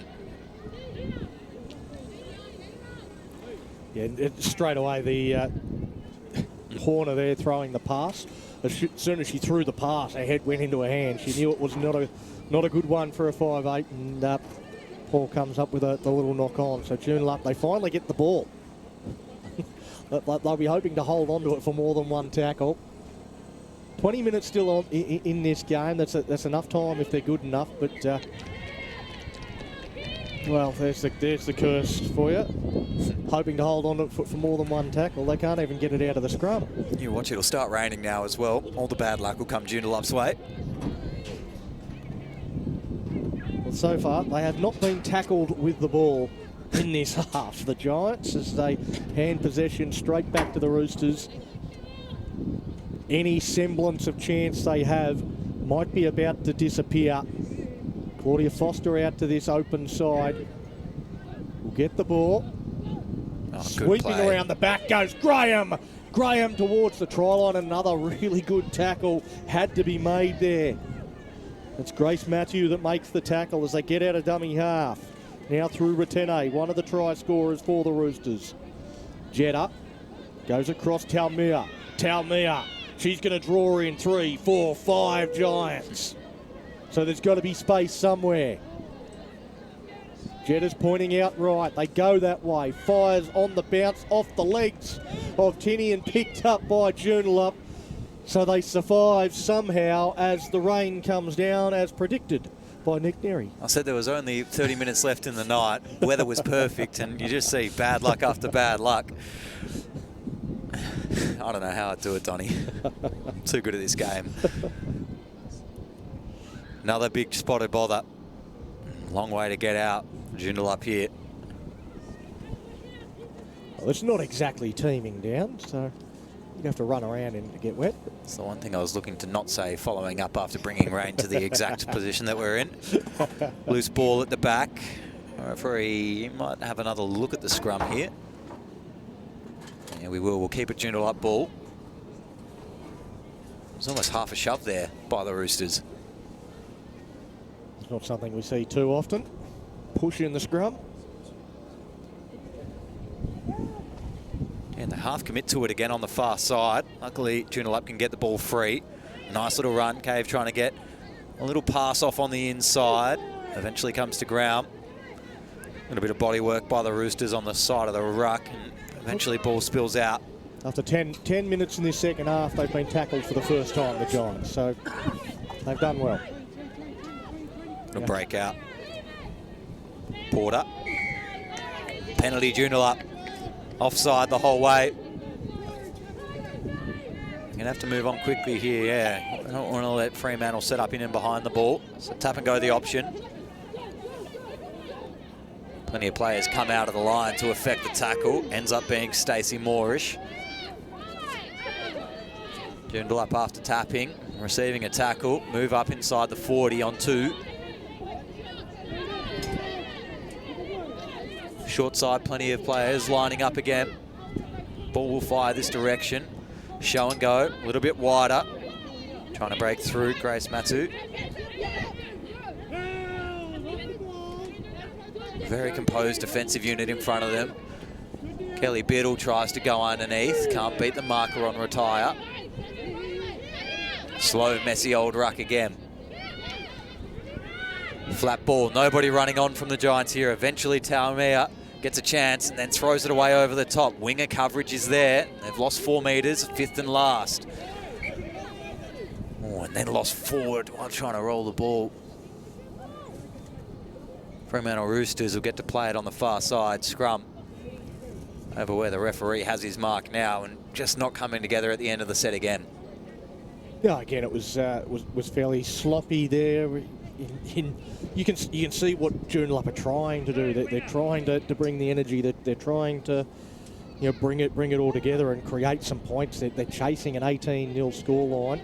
Yeah, straight away the Horner there throwing the pass. As soon as she threw the pass, her head went into her hand. She knew it was not a good one for a 5'8", and Paul comes up with the little knock on. So Joondalup, they finally get the ball. They'll be hoping to hold on to it for more than one tackle. 20 minutes still on in this game. That's enough time if they're good enough. But well, there's the curse for you. Hoping to hold on to it for more than one tackle. They can't even get it out of the scrum. You watch, it'll start raining now as well. All the bad luck will come Joondalup's way. Well, so far, they have not been tackled with the ball in this half. The Giants, as they hand possession straight back to the Roosters. Any semblance of chance they have might be about to disappear. Claudia Foster out to this open side. Will get the ball. Oh, sweeping around the back goes Graham. Graham towards the try line. Another really good tackle had to be made there. It's Grace Matthew that makes the tackle as they get out of dummy half. Now through Retene, one of the try scorers for the Roosters. Jetta goes across Taumea. Taumea, she's going to draw in 3, 4, 5 Giants. So there's got to be space somewhere. Jetta's pointing out right. They go that way. Fires on the bounce off the legs of Tinney and picked up by Joondalup. So they survive somehow as the rain comes down as predicted by Nick Neary. I said there was only 30 minutes left in the night. Weather was perfect, and you just see bad luck after bad luck. I don't know how I'd do it, Donny. I'm too good at this game. Another big spotted bother. Long way to get out. Joondalup here. Well, it's not exactly teaming down, so you'd have to run around and get wet. It's the one thing I was looking to not say, following up after bringing rain to the exact position that we're in. Loose ball at the back. Referee might have another look at the scrum here. Yeah, we will. We'll keep it Joondalup ball. There's almost half a shove there by the Roosters. It's not something we see too often. Push in the scrum. And they half commit to it again on the far side. Luckily, Joondalup can get the ball free. Nice little run. Cave trying to get a little pass off on the inside. Eventually comes to ground. A little bit of body work by the Roosters on the side of the ruck. And eventually ball spills out. After 10 minutes in this second half, they've been tackled for the first time, the Giants. So they've done well. A breakout. Porter. Penalty Joondalup. Offside the whole way. You're going to have to move on quickly here, yeah. I don't want to let Fremantle set up in and behind the ball. So tap and go the option. Plenty of players come out of the line to affect the tackle. Ends up being Stacey Moorish. Joondalup after tapping, receiving a tackle. Move up inside the 40 on 2. Short side, plenty of players lining up again. Ball will fire this direction. Show and go, a little bit wider. Trying to break through, Grace Matthew. Very composed defensive unit in front of them. Kelly Biddle tries to go underneath. Can't beat the marker on retire. Slow, messy old ruck again. Flat ball, nobody running on from the Giants here. Eventually Taumea gets a chance and then throws it away over the top. Winger coverage is there. They've lost 4 metres, 5th and last. Oh, and then lost forward while trying to roll the ball. Fremantle Roosters will get to play it on the far side. Scrum over where the referee has his mark now, and just not coming together at the end of the set again. Yeah, again, it was fairly sloppy there. You can see what Joondalup are trying to do. They're trying to bring the energy. They're trying to bring it all together and create some points. They're chasing an 18-0 scoreline.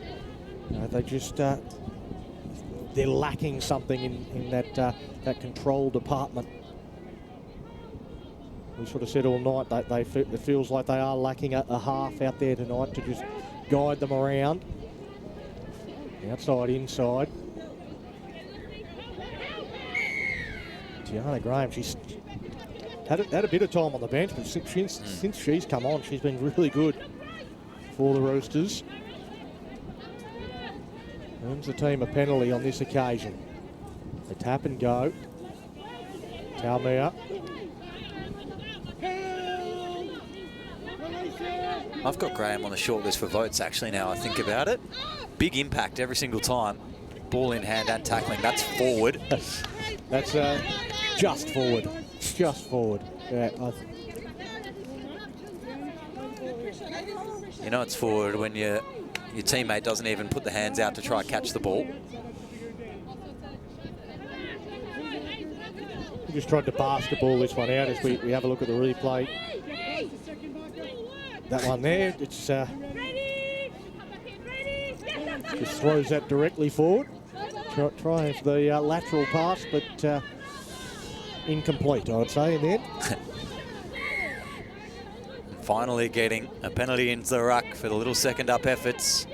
They just they're lacking something in that control department. We sort of said all night that it feels like they are lacking a half out there tonight to just guide them around. Outside, inside. Tiana Graham, she's had a bit of time on the bench, but since she's come on, she's been really good for the Roosters. Earns the team a penalty on this occasion. They tap and go. Taumea. I've got Graham on the short list for votes actually now I think about it. big impact every single time. Ball in hand and tackling. That's forward. That's just forward. Just forward. Yeah. You know it's forward when your teammate doesn't even put the hands out to try and catch the ball. We just tried to basketball this one out as we have a look at the replay. That one there, it's just throws that directly forward. Trying for the lateral pass, but incomplete, I would say, in the end. Finally getting a penalty into the ruck for the little second up efforts.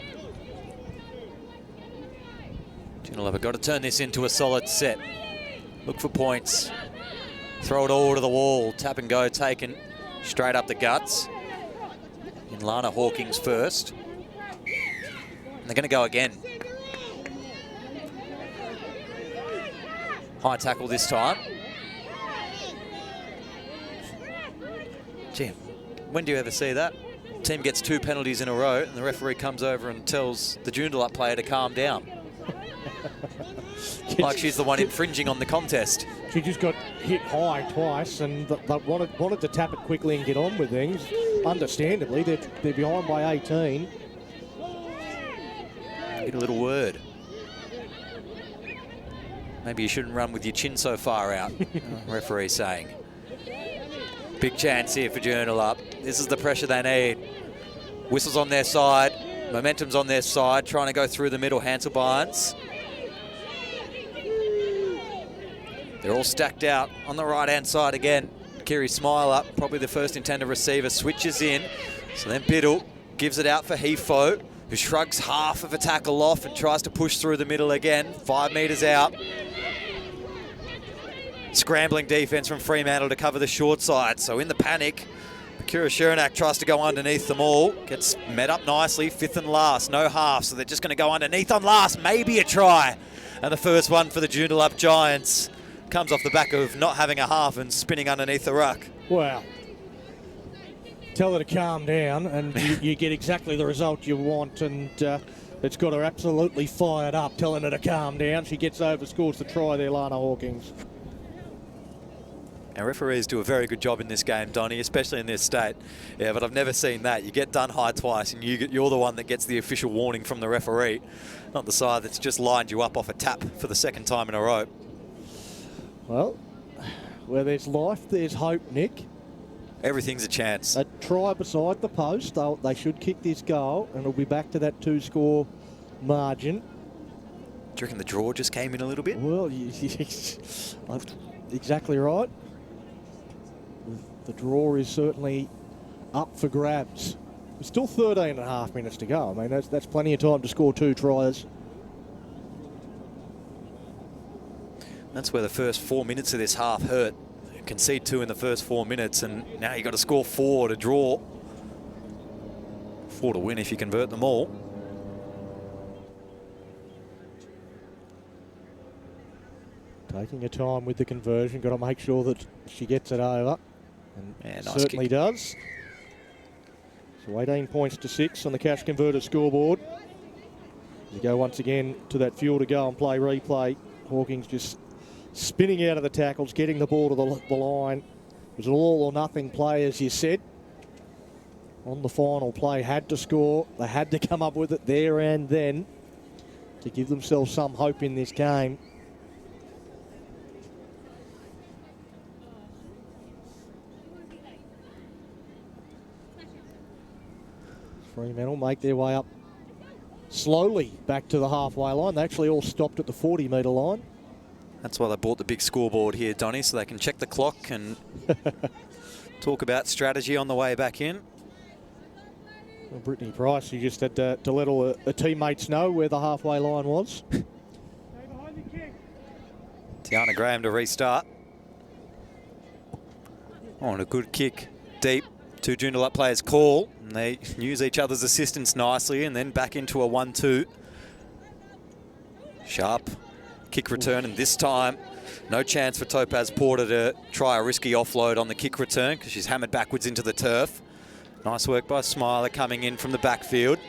Joondalup have got to turn this into a solid set. Look for points. Throw it all to the wall. Tap and go taken straight up the guts. In Lana Hawkins first. And they're going to go again. High tackle this time. Gee, when do you ever see that? Team gets 2 penalties in a row and the referee comes over and tells the Joondalup player to calm down. Like she's the one infringing on the contest. She just got hit high twice and they wanted to tap it quickly and get on with things. Understandably, they're behind by 18. Get a little word. Maybe you shouldn't run with your chin so far out, referee saying. Big chance here for Joondalup. This is the pressure they need. Whistle's on their side. Momentum's on their side. Trying to go through the middle. Hansel Barnes. They're all stacked out on the right-hand side again. Kiri Smile up, probably the first intended receiver. Switches in. So then Biddle gives it out for Hefo, who shrugs half of a tackle off and tries to push through the middle again. 5 metres out. Scrambling defence from Fremantle to cover the short side. So in the panic, Kira Sheranak tries to go underneath them all. Gets met up nicely, 5th and last, no half. So they're just going to go underneath on last, maybe a try. And the first one for the Joondalup Giants comes off the back of not having a half and spinning underneath the ruck. Wow. Tell her to calm down and you get exactly the result you want, and it's got her absolutely fired up, telling her to calm down. She gets over, scores the try there, Lana Hawkins. And referees do a very good job in this game, Donnie, especially in this state. Yeah, but I've never seen that. You get done high twice and you're the one that gets the official warning from the referee, not the side that's just lined you up off a tap for the 2nd time in a row. Well, where there's life, there's hope, Nick. Everything's a chance. A try beside the post. They should kick this goal and it'll be back to that 2-score margin. Do you reckon the draw just came in a little bit? Well, exactly right. The draw is certainly up for grabs. There's still 13 and a half minutes to go. I mean, that's plenty of time to score 2 tries. That's where the first 4 minutes of this half hurt. You concede 2 in the first 4 minutes, and now you've got to score 4 to draw. 4 to win if you convert them all. Taking her time with the conversion. Got to make sure that she gets it over. And yeah, nice certainly kick. does. So 18 points to 6 on the cash converter scoreboard. You go once again to that fuel to go and play replay. Hawkins just spinning out of the tackles, getting the ball to the line. It was an all or nothing play, as you said. On the final play, had to score. They had to come up with it there and then to give themselves some hope in this game. Fremantle make their way up slowly back to the halfway line. They actually all stopped at the 40-metre line. That's why they bought the big scoreboard here, Donnie, so they can check the clock and talk about strategy on the way back in. Well, Brittany Price, you just had to let all the teammates know where the halfway line was. Tiana Graham to restart. Oh, and a good kick deep. 2 Joondalup players call, and they use each other's assistance nicely, and then back into a 1-2. Sharp kick return, and this time no chance for Topaz Porter to try a risky offload on the kick return because she's hammered backwards into the turf. Nice work by Smiler coming in from the backfield.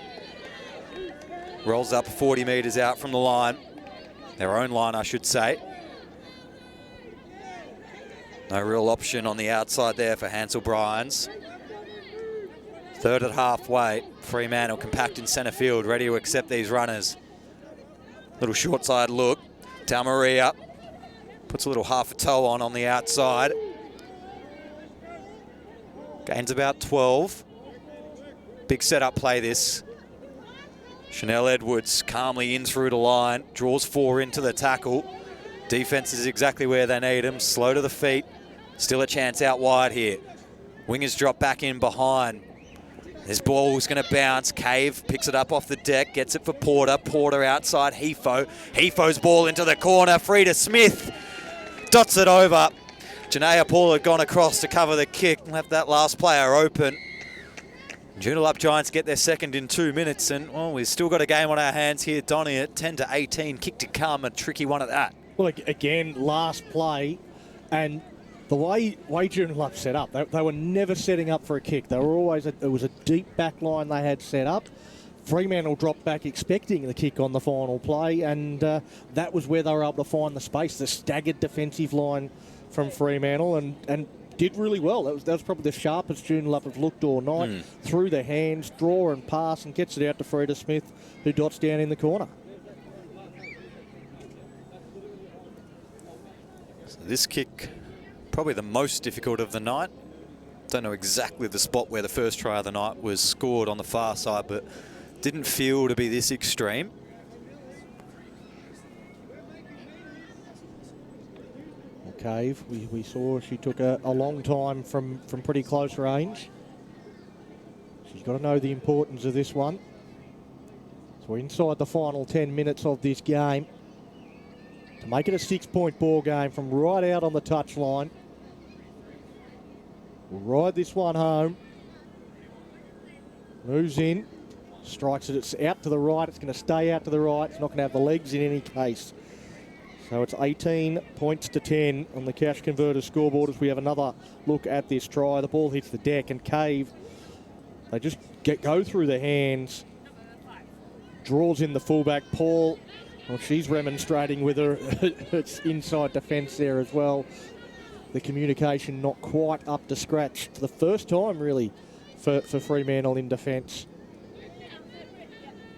Rolls up 40 metres out from the line. Their own line, I should say. No real option on the outside there for Hansel Bryans. Third at halfway. Fremantle compact in centre field, ready to accept these runners. Little short side look. Dalmaria puts a little half a toe on the outside. Gains about 12. Big setup play this. Chanel Edwards calmly in through the line, draws 4 into the tackle. Defence is exactly where they need him. Slow to the feet. Still a chance out wide here. Wingers drop back in behind. This ball's going to bounce. Cave picks it up off the deck, gets it for Porter. Porter outside Hefo. Hefo's ball into the corner. Frida Smith dots it over. Janaea Paul had gone across to cover the kick, left that last player open. Joondalup Giants get their second in 2 minutes, and well, we've still got a game on our hands here, Donny, at 10-18. Kick to come, a tricky one at that. Well, again, last play, and the way Joondalup set up, they were never setting up for a kick. They were always, it was a deep back line they had set up. Fremantle dropped back expecting the kick on the final play, and that was where they were able to find the space, the staggered defensive line from Fremantle, and did really well. That was probably the sharpest Joondalup have looked all night. Through the hands, draw and pass, and gets it out to Frida Smith, who dots down in the corner. So this kick, probably the most difficult of the night. Don't know exactly the spot where the first try of the night was scored on the far side, but didn't feel to be this extreme. Cave, we saw she took a long time from pretty close range. She's got to know the importance of this one. So we're inside the final 10 minutes of this game. To make it a 6-point ball game from right out on the touchline. We'll ride this one home. Moves in. Strikes it. It's out to the right. It's going to stay out to the right. It's not going to have the legs in any case. So it's 18 points to 10 on the Cash Converter scoreboard as we have another look at this try. The ball hits the deck, and Cave, they just go through the hands. Draws in the fullback, Paul. Well, she's remonstrating with her. It's inside defence there as well. The communication not quite up to scratch for the first time, really, for Fremantle in defence.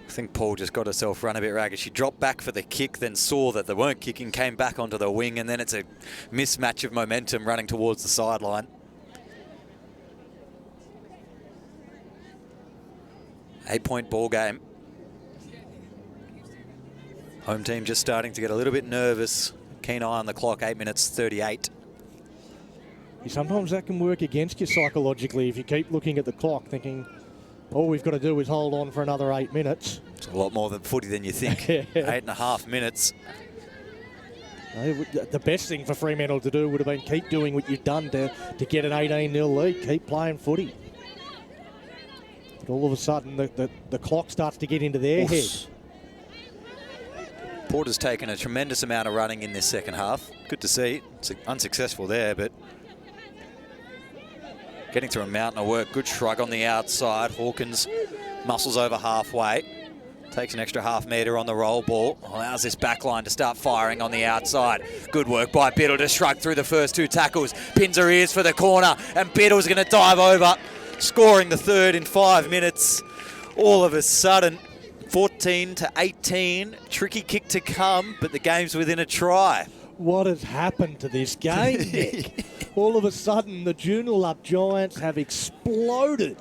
I think Paul just got herself run a bit ragged. She dropped back for the kick, then saw that they weren't kicking, came back onto the wing, and then it's a mismatch of momentum running towards the sideline. Eight-point ball game. Home team just starting to get a little bit nervous. Keen eye on the clock, 8 minutes 38. Sometimes that can work against you psychologically if you keep looking at the clock thinking, all we've got to do is hold on for another 8 minutes. It's a lot more than footy than you think. 8.5 minutes. The best thing for Fremantle to do would have been keep doing what you've done to get an 18-0 lead. Keep playing footy. But all of a sudden, the clock starts to get into their head. Porter's taken a tremendous amount of running in this second half. Good to see. It's unsuccessful there, but getting through a mountain of work. Good shrug on the outside. Hawkins muscles over halfway. Takes an extra half metre on the roll ball. Allows this back line to start firing on the outside. Good work by Biddle to shrug through the first 2 tackles. Pins her ears for the corner, and Biddle's going to dive over, scoring the third in 5 minutes. All of a sudden, 14-18. Tricky kick to come, but the game's within a try. What has happened to this game, Nick? All of a sudden, the Joondalup Giants have exploded.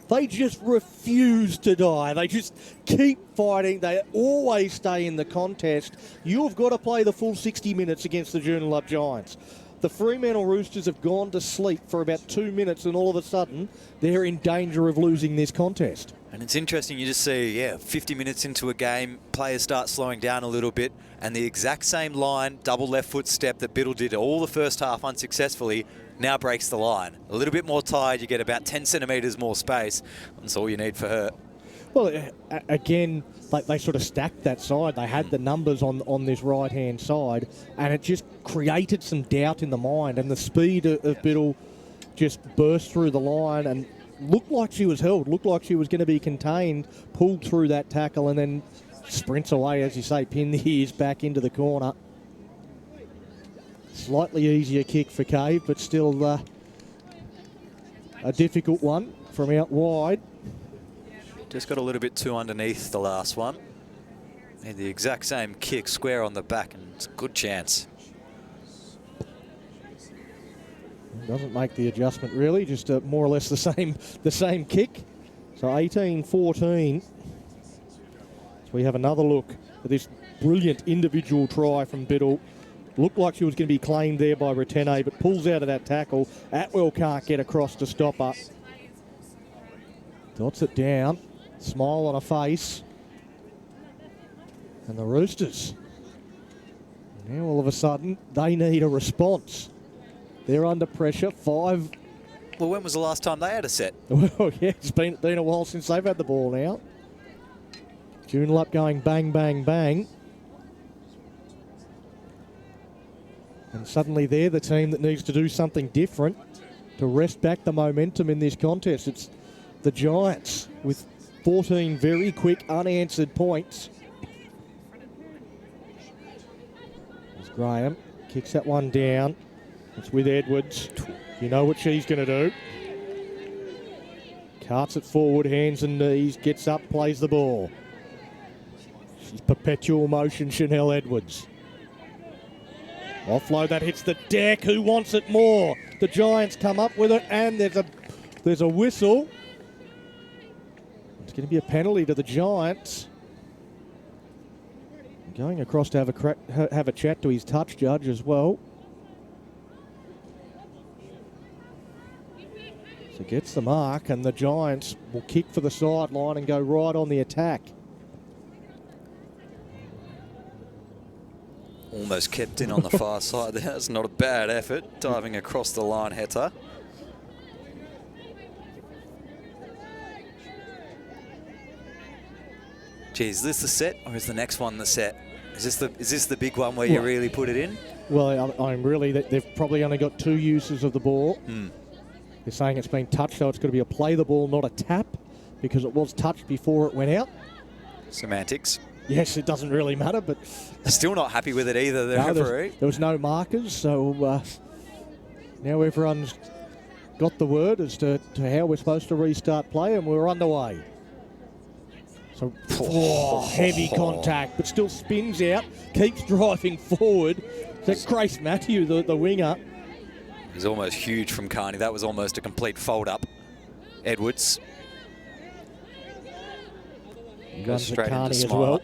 They just refuse to die. They just keep fighting. They always stay in the contest. You've got to play the full 60 minutes against the Joondalup Giants. The Fremantle Roosters have gone to sleep for about 2 minutes, and all of a sudden, they're in danger of losing this contest. And it's interesting, you just see, 50 minutes into a game, players start slowing down a little bit, and the exact same line, double left foot step that Biddle did all the first half unsuccessfully, now breaks the line. A little bit more tired, you get about 10 centimetres more space. That's all you need for her. Well, again, they sort of stacked that side. They had the numbers on this right-hand side, and it just created some doubt in the mind, and the speed of Biddle just burst through the line, and looked like she was held, looked like she was going to be contained, pulled through that tackle and then sprints away, as you say, pin the ears back into the corner. Slightly easier kick for Cave, but still a difficult one from out wide. Just got a little bit too underneath the last one. And the exact same kick, square on the back, and it's a good chance. Doesn't make the adjustment really, just more or less the same kick. So 18-14. So we have another look at this brilliant individual try from Biddle. Looked like she was going to be claimed there by Retene, but pulls out of that tackle. Atwell can't get across to stop her. Dots it down. Smile on her face. And the Roosters, now all of a sudden, they need a response. They're under pressure. 5. Well, when was the last time they had a set? Well, yeah, it's been a while since they've had the ball now. Joondalup going bang, bang, bang. And suddenly they're the team that needs to do something different to wrest back the momentum in this contest. It's the Giants with 14 very quick unanswered points. As Graham kicks that one down. It's with Edwards. You know what she's going to do. Carts it forward, hands and knees, gets up, plays the ball. She's perpetual motion, Chanel Edwards. Offload that hits the deck. Who wants it more? The Giants come up with it, and there's a whistle. It's going to be a penalty to the Giants. Going across to have a chat to his touch judge as well. So gets the mark, and the Giants will kick for the sideline and go right on the attack. Almost kept in on the far side there. That's not a bad effort. Diving across the line, Heta. Gee, is this the set, or is the next one the set? Is this the big one where you really put it in? Well, I'm really that they've probably only got 2 uses of the ball. They're saying it's been touched, so it's going to be a play the ball, not a tap, because it was touched before it went out. Semantics. Yes, it doesn't really matter, but... Still not happy with it either, the referee. There was no markers, so now everyone's got the word as to how we're supposed to restart play, and we're underway. So, heavy contact, but still spins out, keeps driving forward. That's Grace Matthew, the winger. He's almost huge from Carney. That was almost a complete fold-up. Edwards. Goes straight into as Smile. well.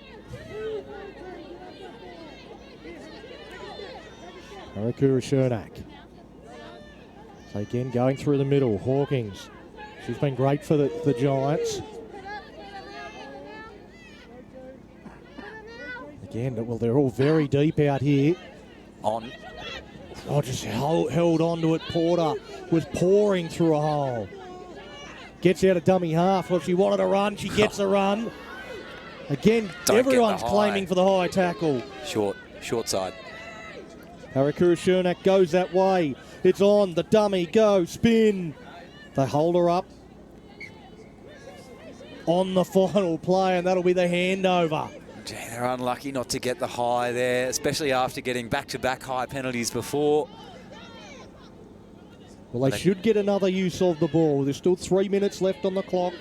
Harakura Shernak. So again, going through the middle, Hawkins. She's been great for the Giants. Again, well, they're all very deep out here. On. Oh, just held on to it. Porter was pouring through a hole. Gets out of dummy half. Well, she wanted a run. She gets a run. Again, everyone's claiming for the high tackle. Short side. Harakura Shernak goes that way. It's on. The dummy. Go. Spin. They hold her up on the final play, and that'll be the handover. Gee, they're unlucky not to get the high there, especially after getting back-to-back high penalties before. Well, they should get another use of the ball. There's still 3 minutes left on the clock.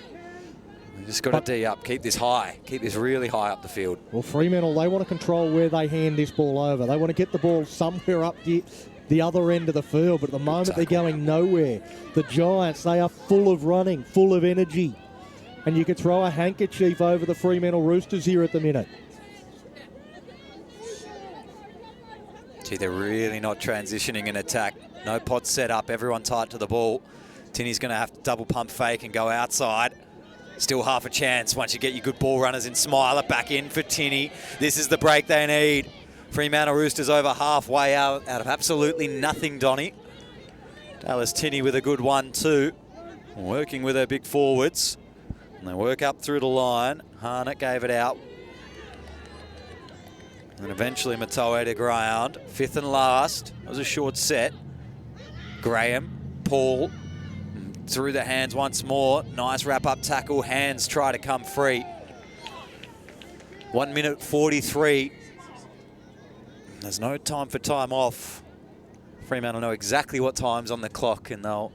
We just got to D up. Keep this high. Keep this really high up the field. Well, Fremantle, they want to control where they hand this ball over. They want to get the ball somewhere up the other end of the field, but at the moment they're going nowhere. The Giants, they are full of running, full of energy. And you could throw a handkerchief over the Fremantle Roosters here at the minute. Gee, they're really not transitioning in attack. No pod set up. Everyone tight to the ball. Tinny's going to have to double pump fake and go outside. Still half a chance once you get your good ball runners in. Smiler back in for Tinny. This is the break they need. Fremantle Roosters over halfway out of absolutely nothing, Donny. Dallas Tinny with a good 1-2. Working with her big forwards. And they work up through the line. Harnett gave it out. And eventually Matoe to ground. 5th and last. That was a short set. Graham, Paul, through the hands once more. Nice wrap-up tackle. Hands try to come free. 1 minute 43. There's no time for time off. Fremantle know exactly what time's on the clock, and they'll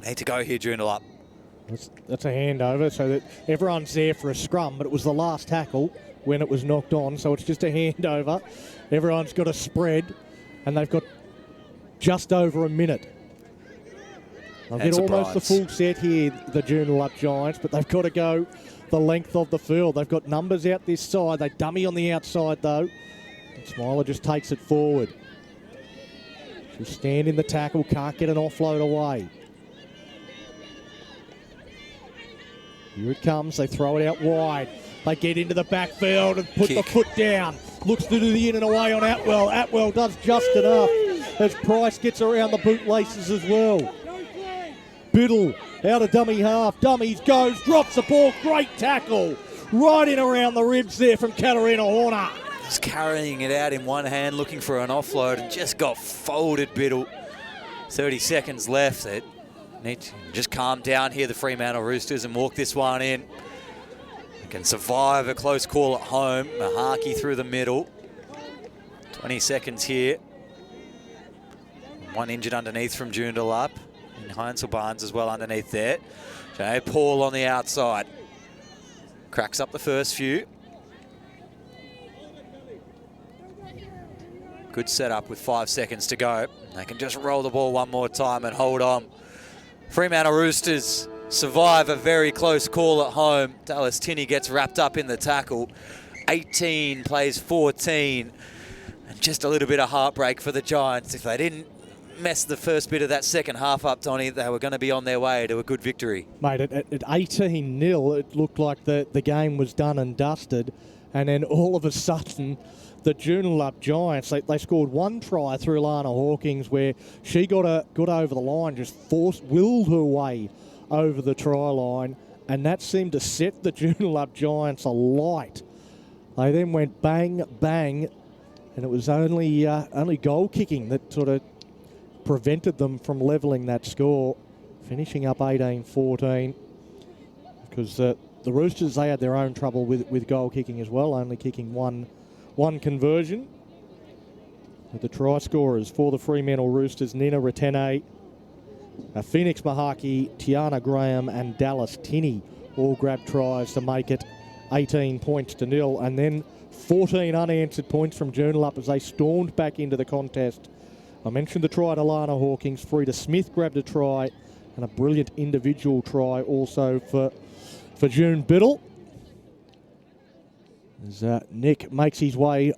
need to go here, Joondalup. That's a handover, so that everyone's there for a scrum, but it was the last tackle when it was knocked on, so it's just a handover. Everyone's got a spread, and they've got just over a minute. They'll get almost the full set here, the Joondalup Giants, but they've got to go the length of the field. They've got numbers out this side. They dummy on the outside, though. And Smiler just takes it forward. She'll stand in the tackle, can't get an offload away. Here it comes. They throw it out wide. They get into the backfield and put the foot down. Looks to do the in and away on Atwell. Atwell does just enough as Price gets around the bootlaces as well. Biddle out of dummy half. Dummies goes, drops the ball. Great tackle. Right in around the ribs there from Katarina Horner. Just carrying it out in one hand, looking for an offload, and just got folded, Biddle. 30 seconds left. They need to just calm down here, the Fremantle Roosters, and walk this one in. They can survive a close call at home. Mahaki through the middle. 20 seconds here. One injured underneath from Joondalup. And Heinzel Barnes as well underneath there. Jay Paul on the outside. Cracks up the first few. Good setup with 5 seconds to go. They can just roll the ball one more time and hold on. Fremantle Roosters survive a very close call at home. Dallas Tinney gets wrapped up in the tackle. 18 plays 14. And just a little bit of heartbreak for the Giants. If they didn't mess the first bit of that second half up, Donny, they were going to be on their way to a good victory. Mate, at 18-0, it looked like the game was done and dusted. And then all of a sudden, the Joondalup Giants, they scored one try through Lana Hawkins where she got over the line, just willed her way over the try line, and that seemed to set the Joondalup Giants alight. They then went bang, bang, and it was only goal kicking that sort of prevented them from levelling that score, finishing up 18-14, because the Roosters, they had their own trouble with goal kicking as well, only kicking one conversion. With the try scorers for the Fremantle Roosters, Nina Retene, Phoenix Mahaki, Tiana Graham and Dallas Tinney all grabbed tries to make it 18-0. And then 14 unanswered points from Joondalup as they stormed back into the contest. I mentioned the try to Lana Hawkins. Frida Smith grabbed a try and a brilliant individual try also for June Biddle. As Nick makes his way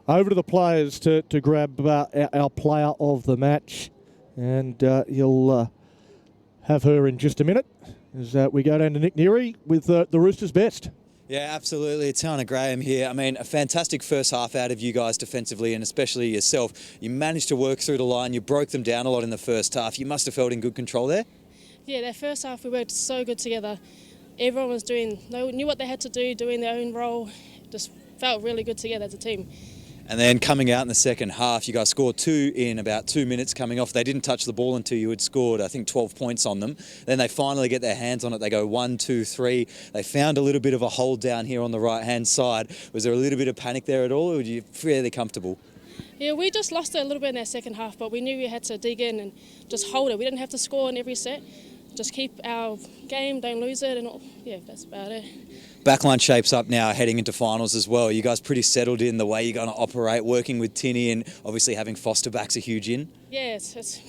over to the players to grab our player of the match. And he'll have her in just a minute as we go down to Nick Neary with the Roosters' best. Yeah, absolutely. Tiana Graham here. I mean, a fantastic first half out of you guys defensively, and especially yourself. You managed to work through the line. You broke them down a lot in the first half. You must have felt in good control there. Yeah, that first half we worked so good together. Everyone was knew what they had to do, doing their own role. Just felt really good together as a team. And then coming out in the second half, you guys scored 2 in about 2 minutes coming off. They didn't touch the ball until you had scored, I think, 12 points on them. Then they finally get their hands on it. They go 1, 2, 3. They found a little bit of a hold down here on the right-hand side. Was there a little bit of panic there at all, or were you fairly comfortable? Yeah, we just lost it a little bit in that second half, but we knew we had to dig in and just hold it. We didn't have to score in every set. Just keep our game, don't lose it, and yeah, that's about it. Backline shapes up now heading into finals as well. You guys pretty settled in the way you're going to operate, working with Tinney, and obviously having Foster back's a huge in. Yeah, it's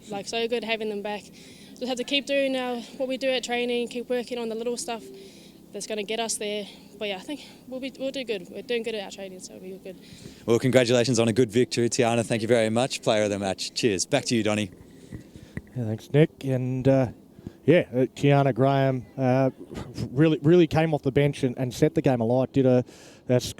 like so good having them back. Just have to keep doing what we do at training, keep working on the little stuff that's going to get us there. But yeah, I think we'll do good. We're doing good at our training, so we'll be good. Well, congratulations on a good victory, Tiana. Thank you very much. Player of the match. Cheers. Back to you, Donny. Yeah, thanks, Nick. And Tiana Graham really came off the bench and set the game alight.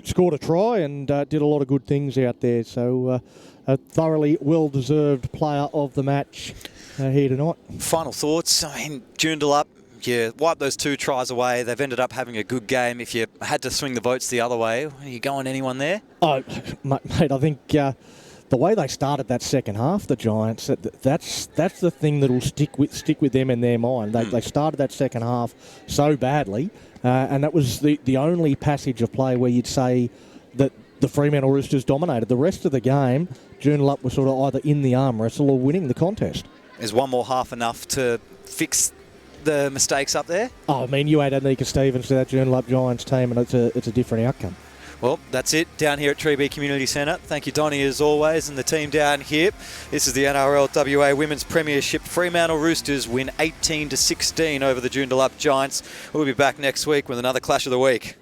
Scored a try and did a lot of good things out there. So a thoroughly well-deserved player of the match here tonight. Final thoughts. I mean, Joondalup, you wipe those 2 tries away. They've ended up having a good game. If you had to swing the votes the other way, are you going anyone there? Oh, mate, I think the way they started that second half, the Giants, that's the thing that'll stick with them in their mind. They started that second half so badly, and that was the only passage of play where you'd say that the Fremantle Roosters dominated. The rest of the game, Joondalup was sort of either in the arm wrestle or winning the contest. Is one more half enough to fix the mistakes up there? Oh, I mean, you add Anika Stevens to that Joondalup Giants team, and it's a different outcome. Well, that's it down here at Treeby Community Centre. Thank you, Donnie, as always, and the team down here. This is the NRL WA Women's Premiership. Fremantle Roosters win 18-16 over the Joondalup Giants. We'll be back next week with another Clash of the Week.